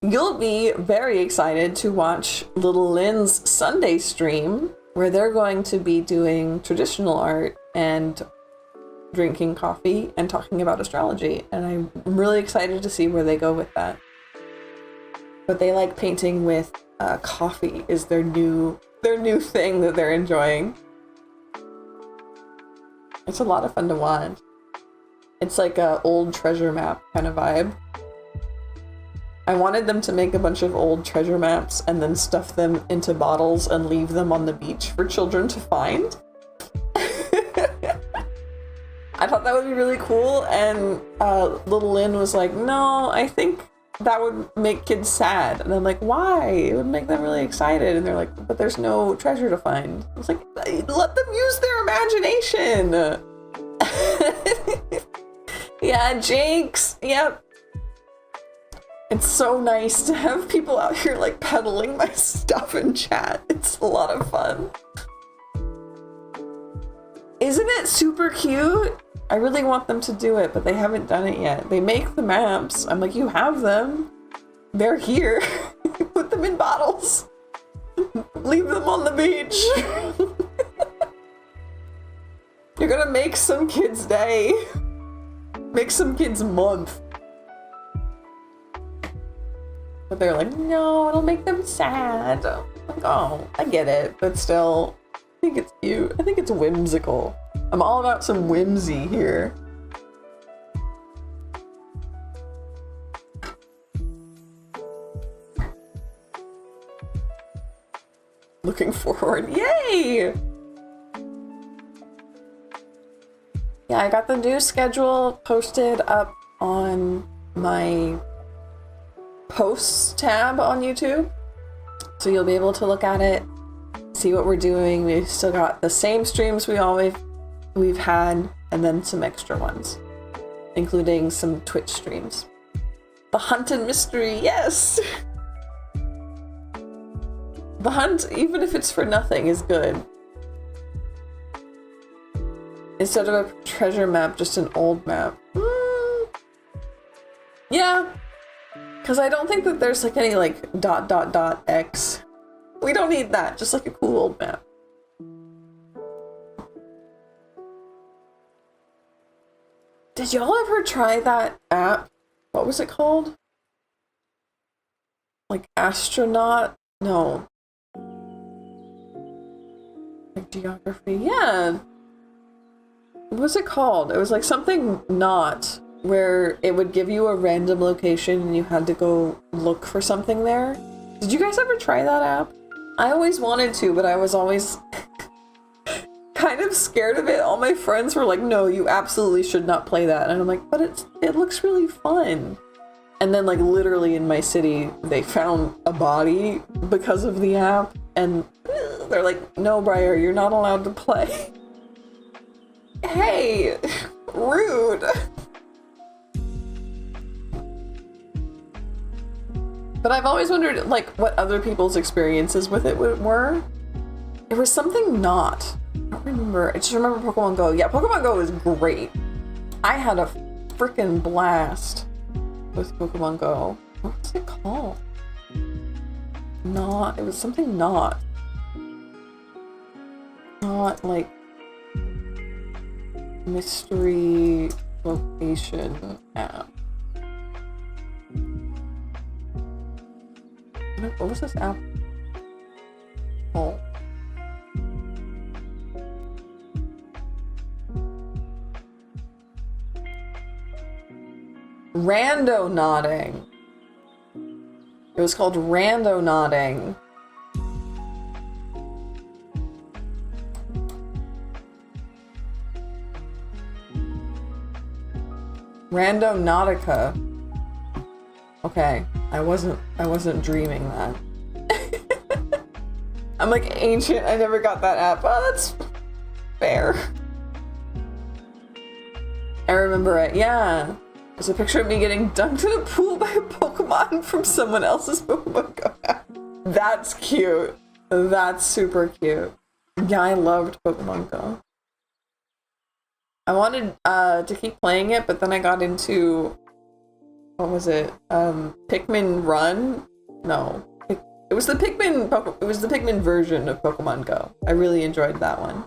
You'll be very excited to watch Little Lynn's Sunday stream, where they're going to be doing traditional art and drinking coffee and talking about astrology. And I'm really excited to see where they go with that. But they like painting with coffee is their new thing that they're enjoying. It's a lot of fun to watch. It's like a old treasure map kind of vibe. I wanted them to make a bunch of old treasure maps and then stuff them into bottles and leave them on the beach for children to find. I thought that would be really cool, and Little Lynn was like, no, I think that would make kids sad. And I'm like, why? It would make them really excited. And they're like, but there's no treasure to find. I was like, let them use their imagination. Yeah, Jinx. Yep. It's so nice to have people out here like peddling my stuff in chat. It's a lot of fun. Isn't it super cute? I really want them to do it, but they haven't done it yet. They make the maps. I'm like, you have them. They're here. Put them in bottles. Leave them on the beach. You're gonna make some kid's day. Make some kid's month. But they're like, no, it'll make them sad. I'm like, oh, I get it, but still, I think it's cute. I think it's whimsical. I'm all about some whimsy here. Looking forward. Yay! Yeah, I got the new schedule posted up on my posts tab on YouTube. So you'll be able to look at it, see what we're doing. We've still got the same streams we've had, and then some extra ones, including some Twitch streams. The hunt and mystery, yes! The hunt, even if it's for nothing, is good. Instead of a treasure map, just an old map. Yeah, because I don't think that there's like any like ... X. We don't need that, just like a cool old map. Did y'all ever try that app? What was it called? Like astronaut? No. Like geography? Yeah. What was it called? It was like something not, where it would give you a random location and you had to go look for something there. Did you guys ever try that app? I always wanted to, but I was always kind of scared of it. All my friends were like, no, you absolutely should not play that. And I'm like, but it looks really fun. And then like literally in my city, they found a body because of the app. And they're like, no, Briar, you're not allowed to play. Hey, rude. But I've always wondered like what other people's experiences with it were. It was something not. I don't remember. I just remember Pokemon Go. Yeah, Pokemon Go is great. I had a freaking blast with Pokemon Go. What was it called? Not. It was something not. Not like mystery location app. What was this app called? Randonauting. It was called Randonauting. Randonautica. Okay, I wasn't dreaming that. I'm like ancient, I never got that app. Oh, that's fair. I remember it, yeah. There's a picture of me getting dunked in a pool by a Pokemon from someone else's Pokemon Go app. That's cute. That's super cute. Yeah, I loved Pokemon Go. I wanted to keep playing it, but then I got into, what was it? Pikmin Run? No. It was the Pikmin version of Pokemon Go. I really enjoyed that one.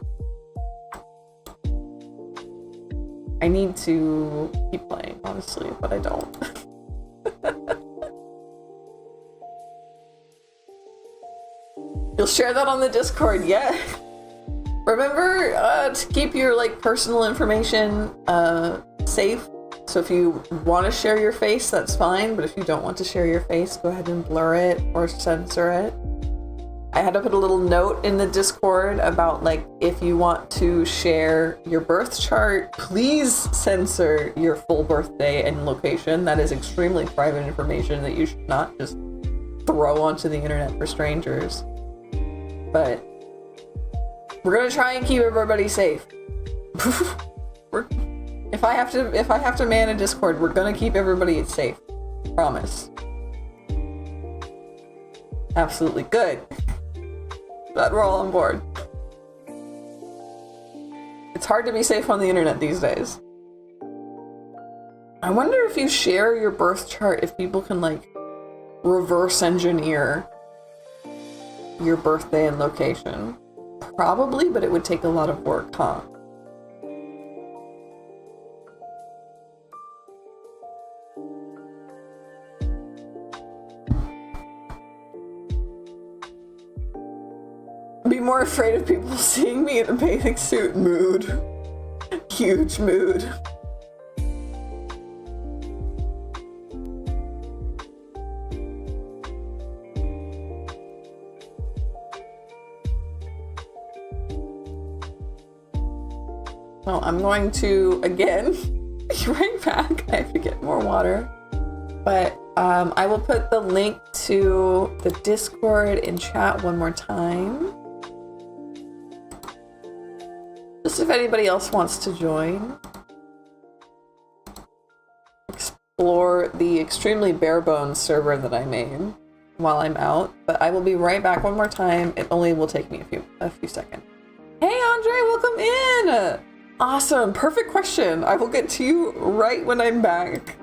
I need to keep playing, honestly, but I don't. You'll share that on the Discord, yeah. Remember to keep your like personal information safe. So if you want to share your face, that's fine. But if you don't want to share your face, go ahead and blur it or censor it. I had to put a little note in the Discord about like, if you want to share your birth chart, please censor your full birthday and location. That is extremely private information that you should not just throw onto the internet for strangers. But we're gonna try and keep everybody safe. If I have to man a Discord, we're gonna keep everybody safe. Promise. Absolutely good. Glad we're all on board. It's hard to be safe on the internet these days. I wonder if you share your birth chart, if people can like reverse engineer your birthday and location. Probably, but it would take a lot of work, huh? Be more afraid of people seeing me in a bathing suit. Mood. Huge mood. Well, I'm going to, again, be right back. I have to get more water. But I will put the link to the Discord in chat one more time. Just if anybody else wants to join. Explore the extremely bare bones server that I made while I'm out. But I will be right back one more time. It only will take me a few seconds. Hey Andre, welcome in! Awesome, perfect question. I will get to you right when I'm back.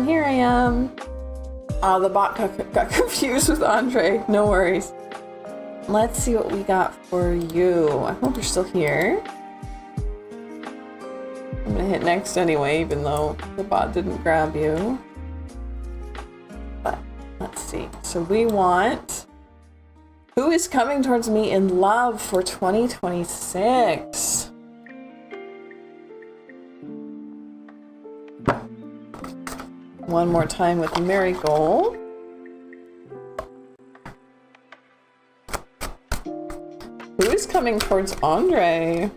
Here I am. Oh, the bot got confused with Andre. No worries. Let's see what we got for you. I hope you're still here. I'm gonna hit next anyway, even though the bot didn't grab you. But let's see. So we want who is coming towards me in love for 2026. One more time with Marigold. Who is coming towards Andre?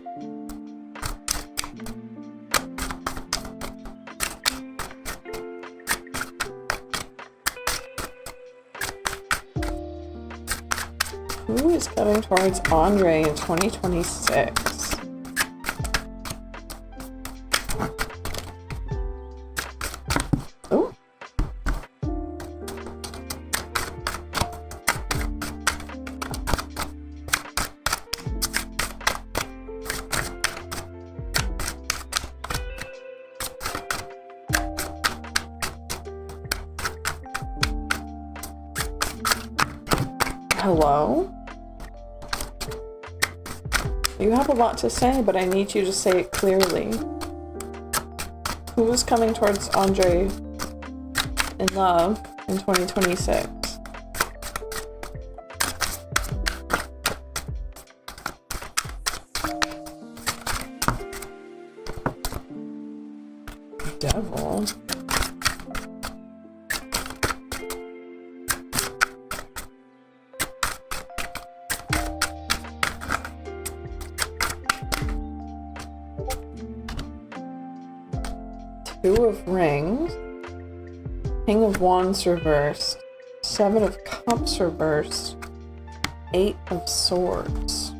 Who is coming towards Andre in 2026? Oh. Hello? You have a lot to say, but I need you to say it clearly. Who is coming towards Andre in love in 2026? Devil. Two of Rings, King of Wands reversed, Seven of Cups reversed, Eight of Swords.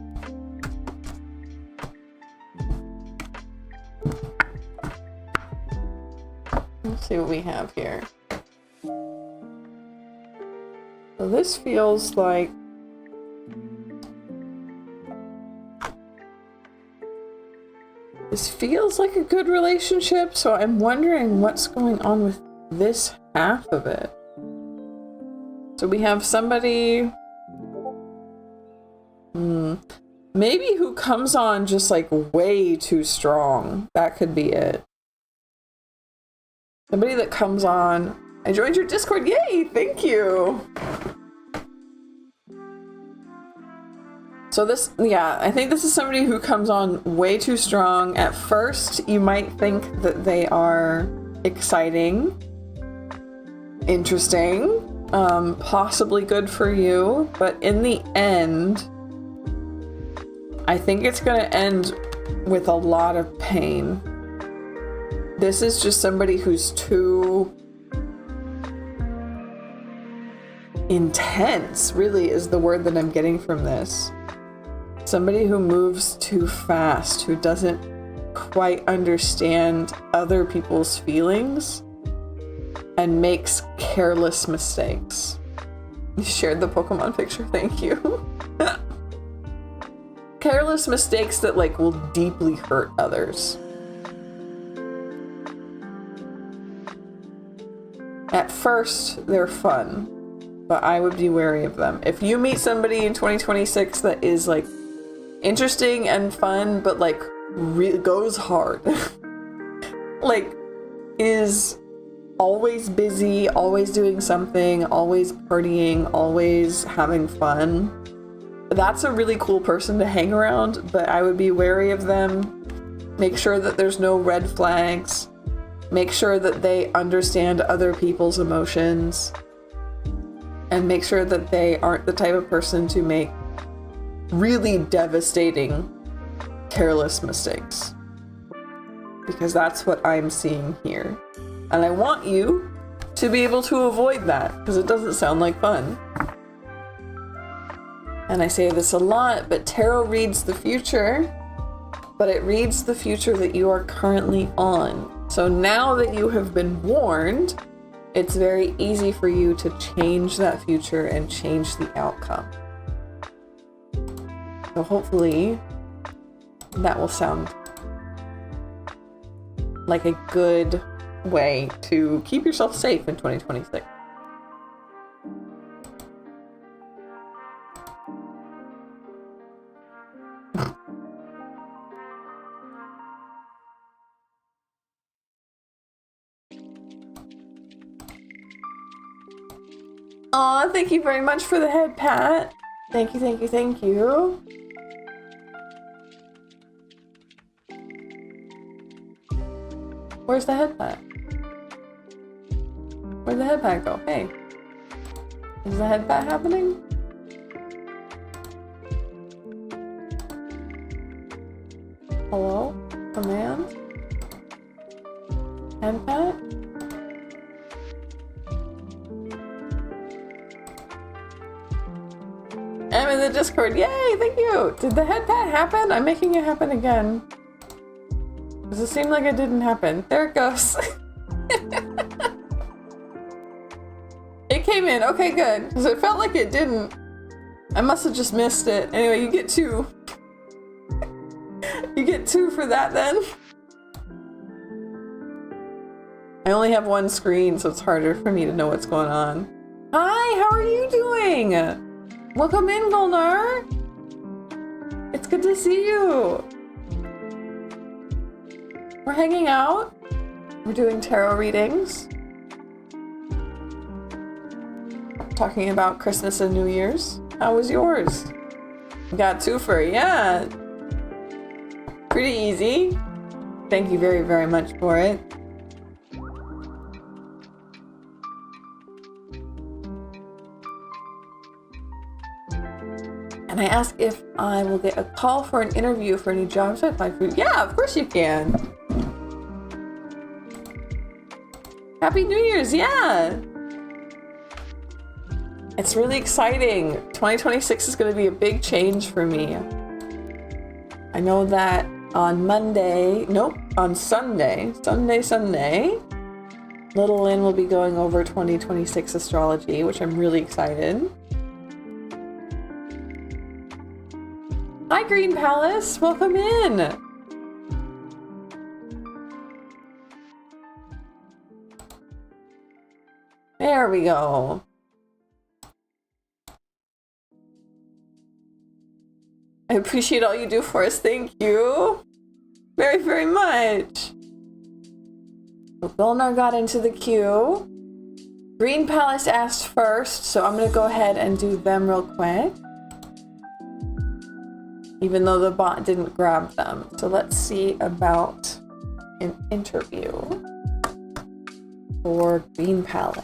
Let's see what we have here. So this feels like a good relationship, so I'm wondering what's going on with this half of it. So we have somebody maybe who comes on just like way too strong. That could be it. Somebody that comes on. I joined your Discord. Yay! Thank you. So this, yeah, I think this is somebody who comes on way too strong. At first, you might think that they are exciting, interesting, possibly good for you, but in the end, I think it's going to end with a lot of pain. This is just somebody who's too intense, really, is the word that I'm getting from this. Somebody who moves too fast, who doesn't quite understand other people's feelings and makes careless mistakes. You shared the Pokemon picture, thank you. Careless mistakes that like will deeply hurt others. At first, they're fun, but I would be wary of them. If you meet somebody in 2026 that is like interesting and fun, but like goes hard, like is always busy, always doing something, always partying, always having fun, that's a really cool person to hang around, but I would be wary of them. Make sure that there's no red flags. Make sure that they understand other people's emotions. And make sure that they aren't the type of person to make really devastating, careless mistakes. Because that's what I'm seeing here. And I want you to be able to avoid that, because it doesn't sound like fun. And I say this a lot, but tarot reads the future, but it reads the future that you are currently on. So now that you have been warned, it's very easy for you to change that future and change the outcome. So hopefully that will sound like a good way to keep yourself safe in 2026. Aw, thank you very much for the head pat. Thank you, thank you, thank you. Where's the head pat? Where'd the head pat go? Hey. Is the head pat happening? Hello? Command? Head pat? I'm in the Discord. Yay, thank you. Did the headpat happen? I'm making it happen again. Does it seem like it didn't happen? There it goes. It came in. Okay, good. Because it felt like it didn't. I must have just missed it. Anyway, you get 2. You get 2 for that then. I only have one screen, so it's harder for me to know what's going on. Hi, how are you doing? Welcome in, Golnar. It's good to see you. We're hanging out. We're doing tarot readings. Talking about Christmas and New Year's. How was yours? Got 2 for it, yeah. Pretty easy. Thank you very, very much for it. And I asked if I will get a call for an interview for a new job, so I applied for. Yeah, of course you can. Happy New Year's, yeah. It's really exciting. 2026 is going to be a big change for me. I know that on Sunday, Little Lynn will be going over 2026 astrology, which I'm really excited. Hi, Green Palace. Welcome in. There we go. I appreciate all you do for us. Thank you very, very much. So Golnar got into the queue. Green Palace asked first, so I'm going to go ahead and do them real quick. Even though the bot didn't grab them. So let's see about an interview for Green Palace.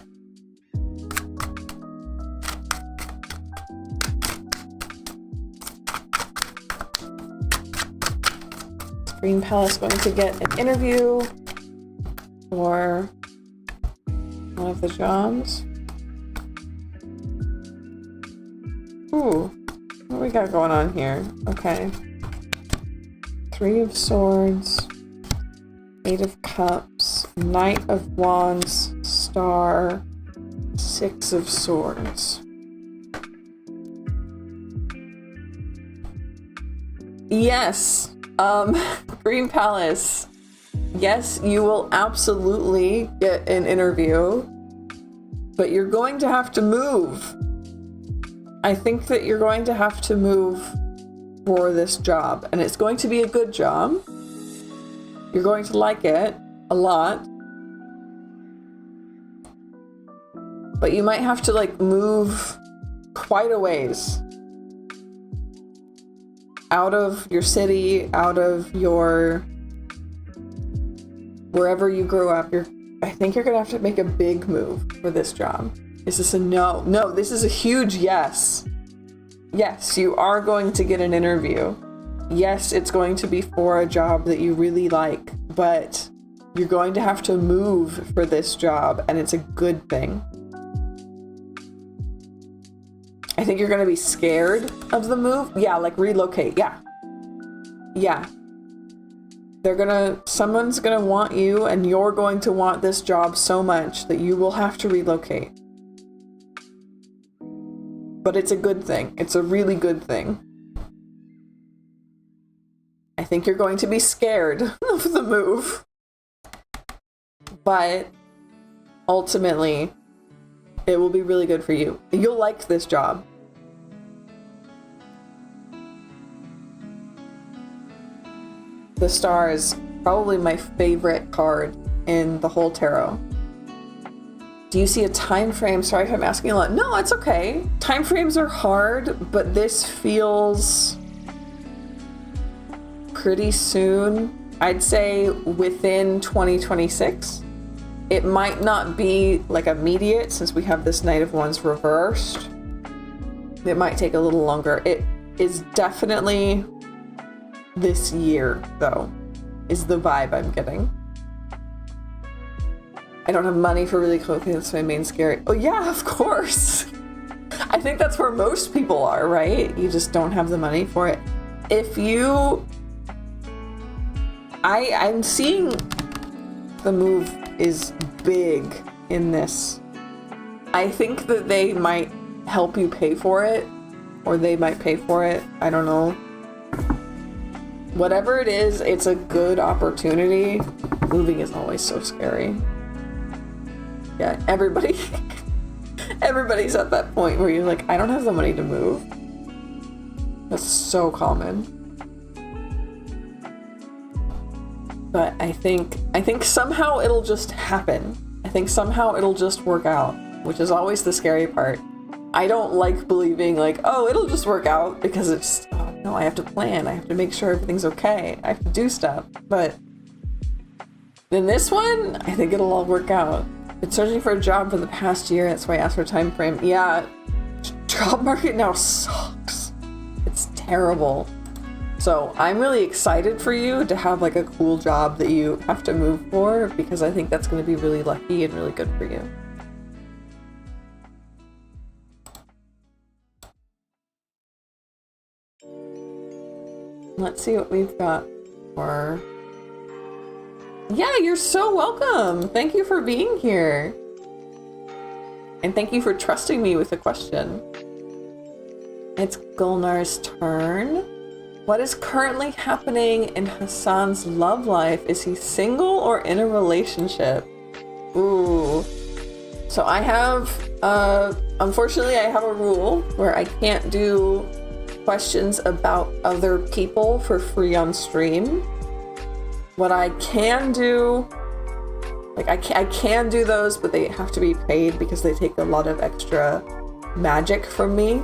Green Palace going to get an interview for one of the jobs. Ooh, what we got going on here? Okay. 3 of Swords, 8 of Cups, Knight of Wands, Star, 6 of Swords. Yes. Green Palace, yes, you will absolutely get an interview, but you're going to have to move. I think that you're going to have to move for this job, and it's going to be a good job. You're going to like it a lot, but you might have to like move quite a ways. Out of your city, out of your wherever you grew up. I think you're gonna have to make a big move for this job. Is this a no? No, this is a huge yes. Yes, you are going to get an interview. Yes, it's going to be for a job that you really like, but you're going to have to move for this job, and it's a good thing. I think you're going to be scared of the move. Yeah, like relocate. Yeah. Yeah. Someone's going to want you, and you're going to want this job so much that you will have to relocate. But it's a good thing. It's a really good thing. I think you're going to be scared of the move. But ultimately, it will be really good for you. You'll like this job. The Star is probably my favorite card in the whole tarot. Do you see a time frame? Sorry if I'm asking a lot. No, it's okay. Time frames are hard, but this feels pretty soon. I'd say within 2026. It might not be like immediate since we have this Knight of Wands reversed. It might take a little longer. It is definitely this year, though, is the vibe I'm getting. I don't have money for really clothing. That's my main scary. Oh yeah, of course. I think that's where most people are, right? You just don't have the money for it. If you... I'm seeing the move is big in this. I think that they might help you pay for it, or they might pay for it. I don't know. Whatever it is, it's a good opportunity. Moving is always so scary. Yeah, everybody... everybody's at that point where you're like, I don't have the money to move. That's so common. But I think somehow it'll just happen. I think somehow it'll just work out, which is always the scary part. I don't like believing like, oh, it'll just work out, because it's, oh, no, I have to plan. I have to make sure everything's okay. I have to do stuff. But in this one, I think it'll all work out. Been searching for a job for the past year. That's why I asked for a time frame. Yeah, job market now sucks. It's terrible. So I'm really excited for you to have like a cool job that you have to move for, because I think that's going to be really lucky and really good for you. Let's see what we've got for... Yeah, you're so welcome. Thank you for being here. And thank you for trusting me with a question. It's Gulnar's turn. What is currently happening in Hassan's love life? Is he single or in a relationship? Ooh. So I have, unfortunately I have a rule where I can't do questions about other people for free on stream. What I can do, like I can do those, but they have to be paid because they take a lot of extra magic from me.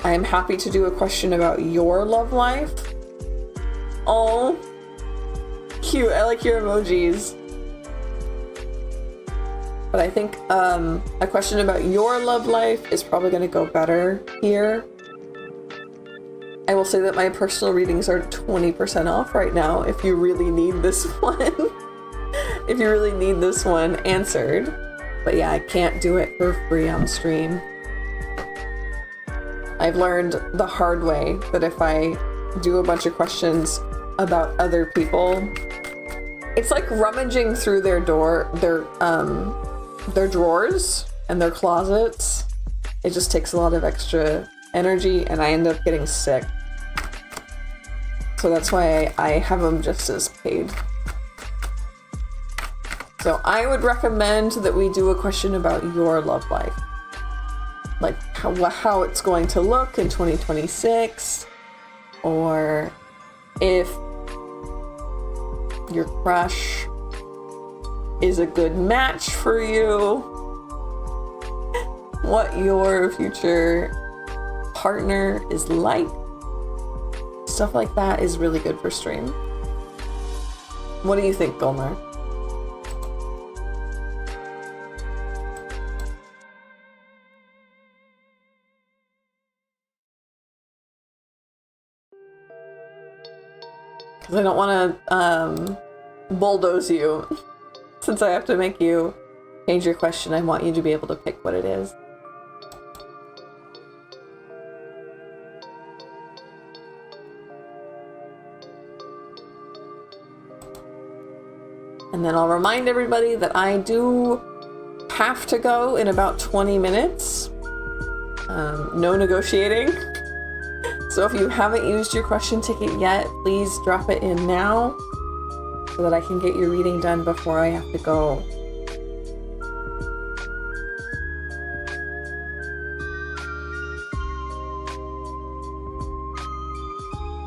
I am happy to do a question about your love life. Oh, cute. I like your emojis. But I think a question about your love life is probably going to go better here. I will say that my personal readings are 20% off right now if you really need this one. If you really need this one answered. But yeah, I can't do it for free on stream. I've learned the hard way that if I do a bunch of questions about other people, it's like rummaging through their drawers and their closets. It just takes a lot of extra energy and I end up getting sick. So that's why I have them just as paid. So I would recommend that we do a question about your love life. Like how it's going to look in 2026, or if your crush is a good match for you, what your future partner is like. Stuff like that is really good for stream. What do you think, Gulnar? Because I don't want to bulldoze you. Since I have to make you change your question, I want you to be able to pick what it is. And then I'll remind everybody that I do have to go in about 20 minutes. No negotiating. So if you haven't used your question ticket yet, please drop it in now so that I can get your reading done before I have to go.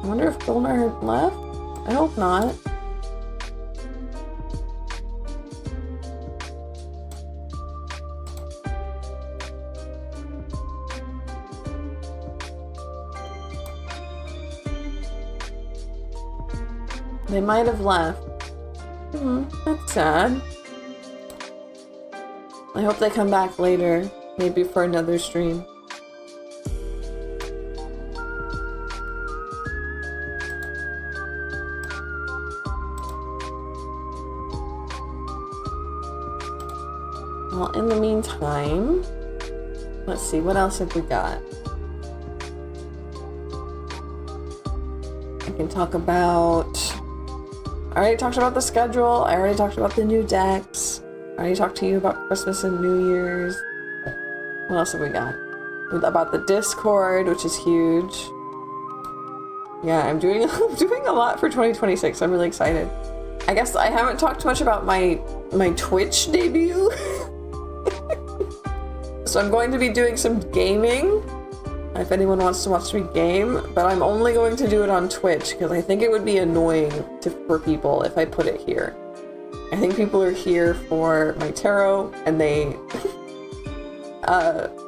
I wonder if Gulnar left? I hope not. They might have left. That's sad. I hope they come back later, maybe for another stream. Well, in the meantime, Let's see, what else have we got? I can talk about... I already talked about the schedule. I already talked about the new decks. I already talked to you about Christmas and New Year's. What else have we got? About the Discord, which is huge. Yeah, I'm doing a lot for 2026. I'm really excited. I guess I haven't talked much about my Twitch debut. So I'm going to be doing some gaming, if anyone wants to watch me game, but I'm only going to do it on Twitch because I think it would be annoying for people if I put it here. I think people are here for my tarot and they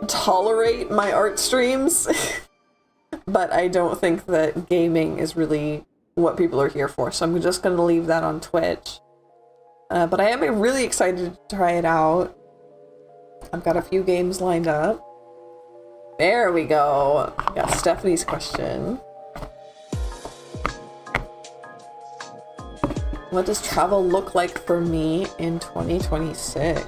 tolerate my art streams, but I don't think that gaming is really what people are here for, so I'm just going to leave that on Twitch. But I am really excited to try it out. I've got a few games lined up. There we go. Got Stephanie's question. What does travel look like for me in 2026?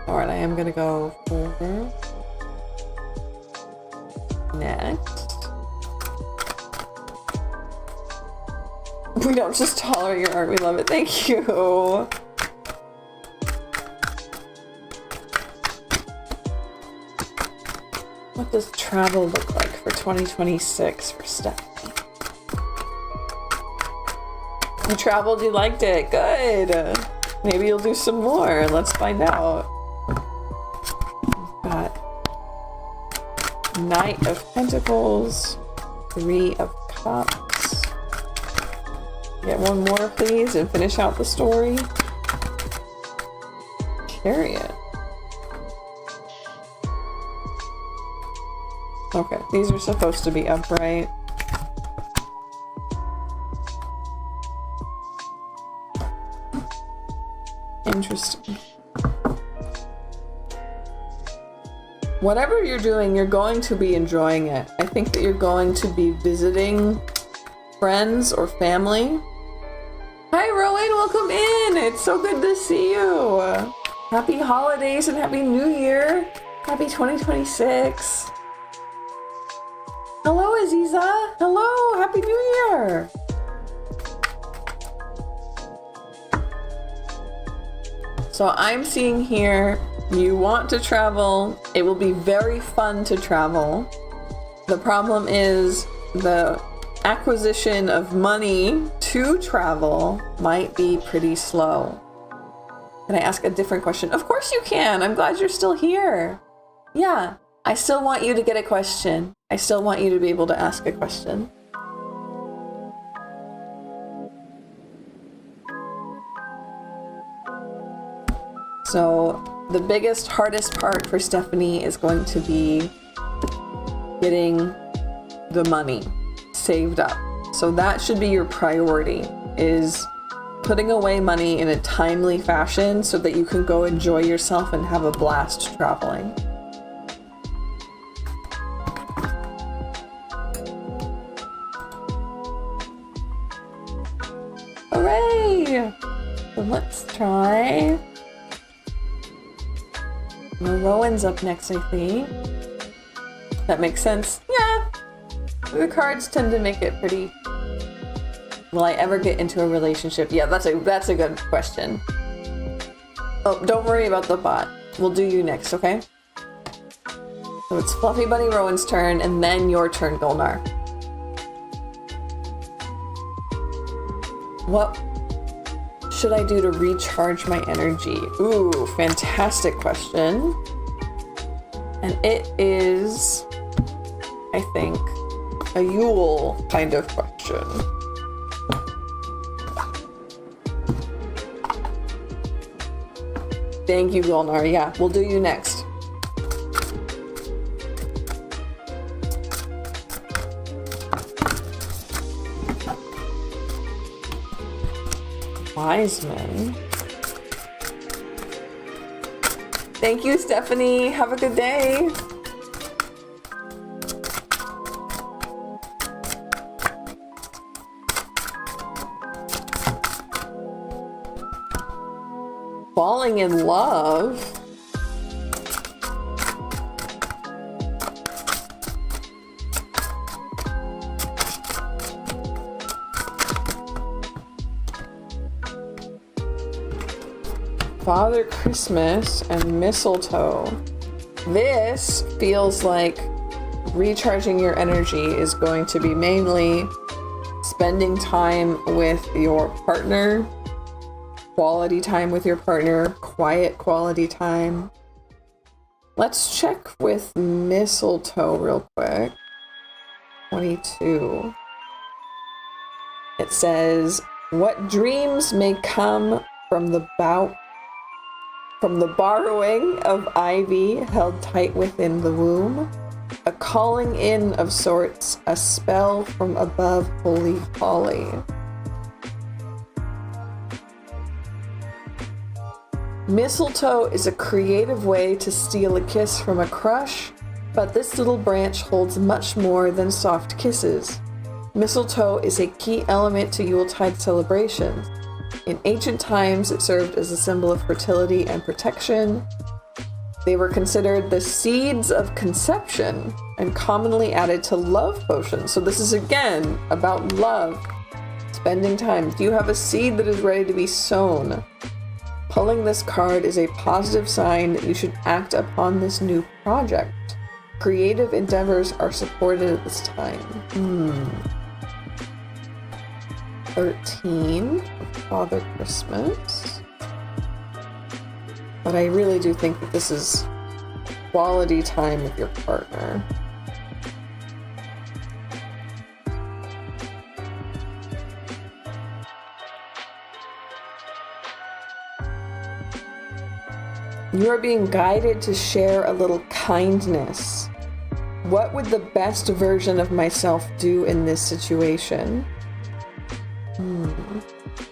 Alright, I am gonna go for next. We don't just tolerate your art, we love it. Thank you. What does travel look like for 2026 for Stephanie? You traveled, you liked it. Good. Maybe you'll do some more. Let's find out. We've got Knight of Pentacles, Three of Cups. Get one more, please, and finish out the story. Chariot. Okay, these are supposed to be upright. Interesting. Whatever you're doing, you're going to be enjoying it. I think that you're going to be visiting friends or family. Hi Rowan, welcome in! It's so good to see you! Happy holidays and happy new year! Happy 2026! Hello Aziza! Hello! Happy new year! So I'm seeing here, you want to travel. It will be very fun to travel. The problem is the acquisition of money to travel might be pretty slow. Can I ask a different question? Of course you can. I'm glad you're still here. Yeah, I still want you to get a question. I still want you to be able to ask a question. So the biggest, hardest part for Stephanie is going to be getting the money saved up. So that should be your priority, is putting away money in a timely fashion so that you can go enjoy yourself and have a blast traveling. Hooray! So let's try... No, Rowan's up next, I think. That makes sense. Yeah. The cards tend to make it pretty... Will I ever get into a relationship? Yeah, that's a good question. Oh, don't worry about the bot. We'll do you next, okay? So it's Fluffy Bunny Rowan's turn, and then your turn, Golnar. What should I do to recharge my energy? Ooh, fantastic question. And it is, I think, a Yule kind of question. Thank you, Golnar. Yeah, we'll do you next. Wiseman. Thank you, Stephanie. Have a good day. falling in love. Father Christmas and mistletoe. This feels like recharging your energy is going to be mainly spending time with your partner, quality time with your partner, quiet quality time. Let's check with mistletoe real quick. 22. It says, what dreams may come from the borrowing of ivy held tight within the womb, a calling in of sorts, a spell from above holy holly. Mistletoe is a creative way to steal a kiss from a crush, but this little branch holds much more than soft kisses. Mistletoe is a key element to Yuletide celebrations. In ancient times, it served as a symbol of fertility and protection. They were considered the seeds of conception and commonly added to love potions. So this is again about love, spending time. Do you have a seed that is ready to be sown? Pulling this card is a positive sign that you should act upon this new project. Creative endeavors are supported at this time. 13, Father Christmas. But I really do think that this is quality time with your partner. You are being guided to share a little kindness. What would the best version of myself do in this situation?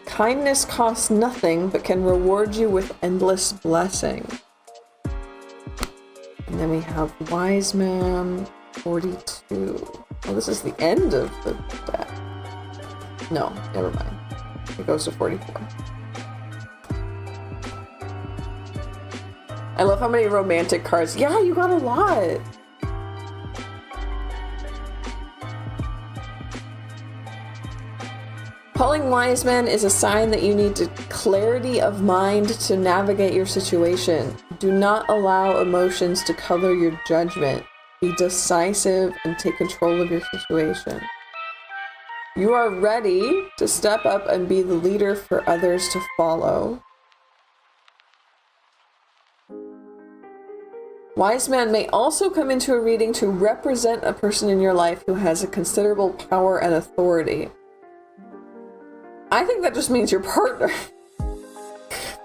Kindness costs nothing, but can reward you with endless blessing. And then we have Wise Man, 42. Oh, this is the end of the deck. No, never mind. It goes to 44. I love how many romantic cards. Yeah, you got a lot. Pulling Wise Man is a sign that you need clarity of mind to navigate your situation. Do not allow emotions to color your judgment. Be decisive and take control of your situation. You are ready to step up and be the leader for others to follow. Wise Man may also come into a reading to represent a person in your life who has a considerable power and authority. I think that just means your partner.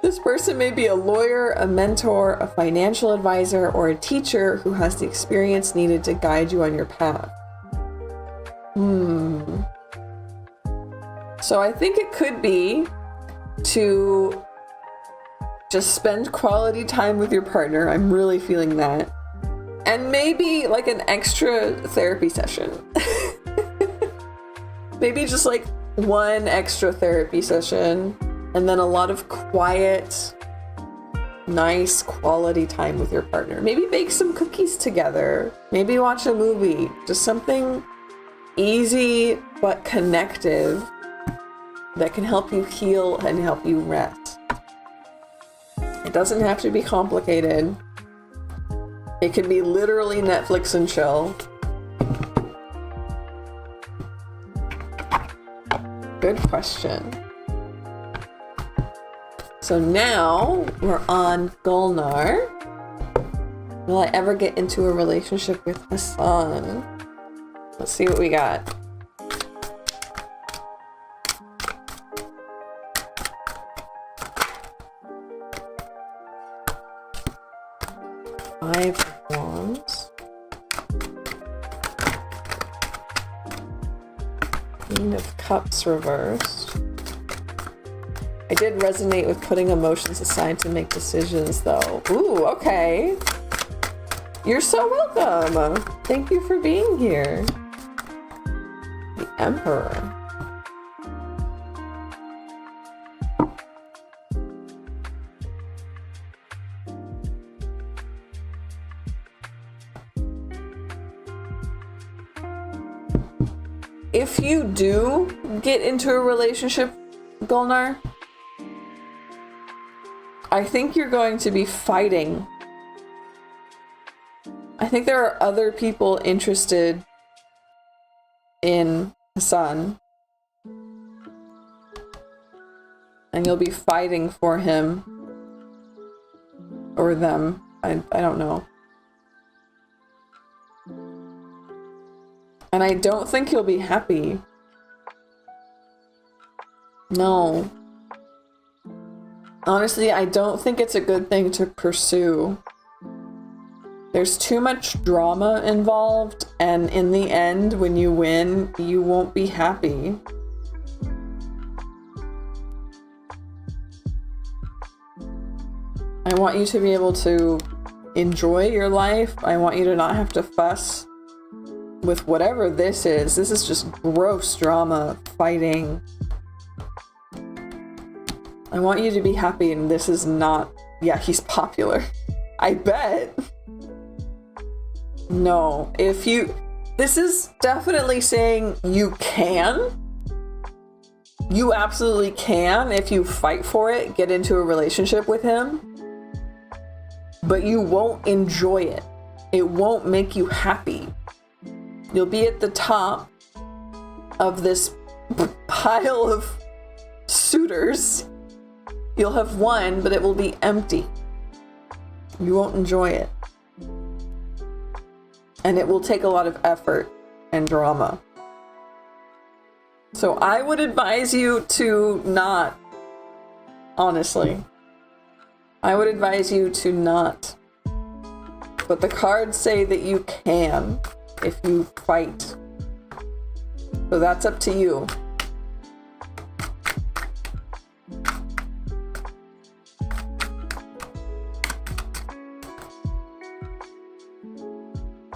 This person may be a lawyer, a mentor, a financial advisor, or a teacher who has the experience needed to guide you on your path. So I think it could be to just spend quality time with your partner. I'm really feeling that. And maybe like an extra therapy session. Maybe just like one extra therapy session and then a lot of quiet, nice quality time with your partner. Maybe bake some cookies together. Maybe watch a movie. Just something easy but connective that can help you heal and help you rest. It doesn't have to be complicated. It can be literally Netflix and chill. Good question. So now we're on Gulnar. Will I ever get into a relationship with Hassan? Let's see what we got. Five of Wands. Queen of Cups reversed. I did resonate with putting emotions aside to make decisions, though. Ooh, okay. You're so welcome. Thank you for being here. The Emperor. if you do get into a relationship, Gulnar, I think you're going to be fighting. I think there are other people interested in Hassan. And you'll be fighting for him. Or them. I don't know. And I don't think you'll be happy. No. Honestly, I don't think it's a good thing to pursue. There's too much drama involved, and in the end, when you win, you won't be happy. I want you to be able to enjoy your life. I want you to not have to fuss with whatever this is. This is just gross drama, fighting. I want you to be happy, and this is not... Yeah, he's popular. I bet. No, if you... This is definitely saying you can. You absolutely can, if you fight for it, get into a relationship with him. But you won't enjoy it. It won't make you happy. You'll be at the top of this pile of suitors. You'll have won, but it will be empty. You won't enjoy it. And it will take a lot of effort and drama. So I would advise you to not, honestly. I would advise you to not. But the cards say that you can if you fight. So that's up to you.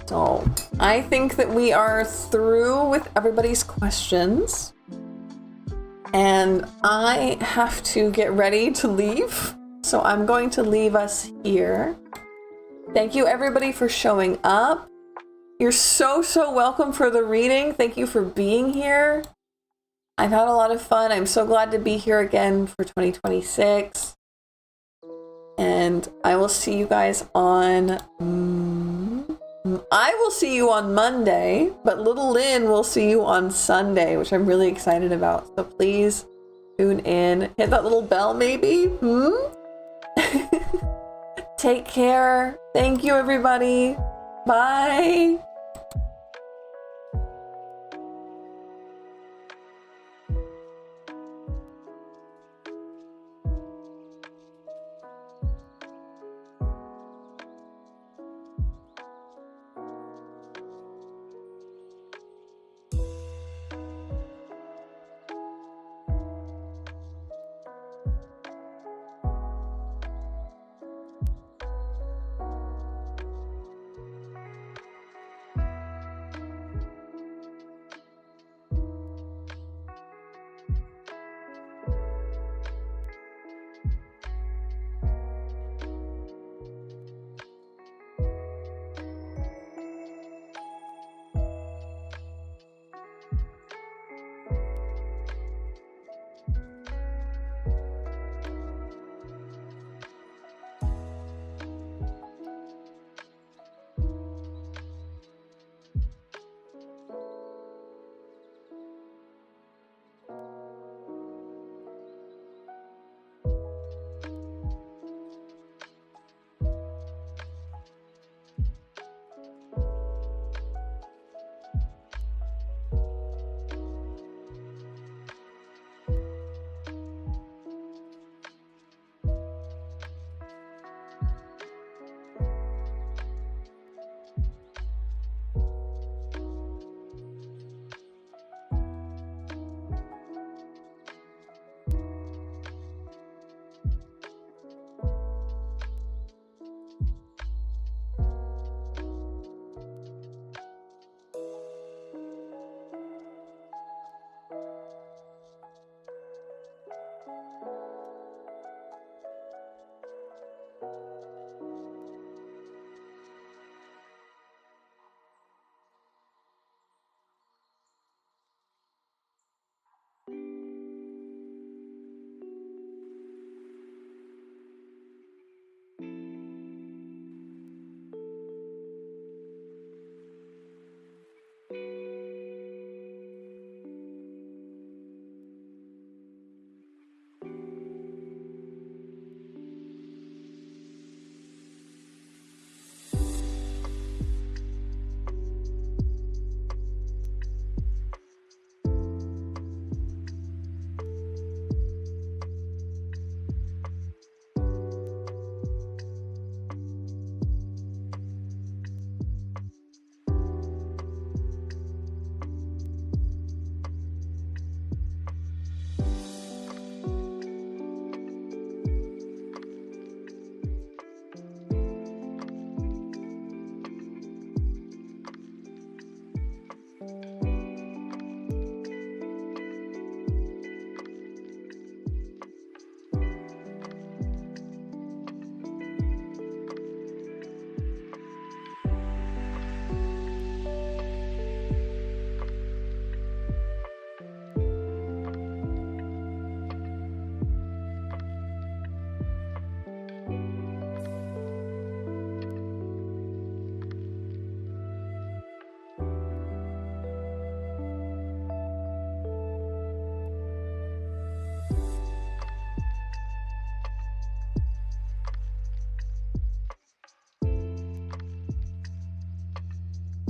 So I think that we are through with everybody's questions. And I have to get ready to leave. So I'm going to leave us here. Thank you everybody for showing up. You're so welcome for the reading. Thank you for being here. I've had a lot of fun. I'm so glad to be here again for 2026. And I will see you guys on... I will see you on Monday, but Little Lynn will see you on Sunday, which I'm really excited about. So please tune in. Hit that little bell maybe. Take care. Thank you, everybody. Bye.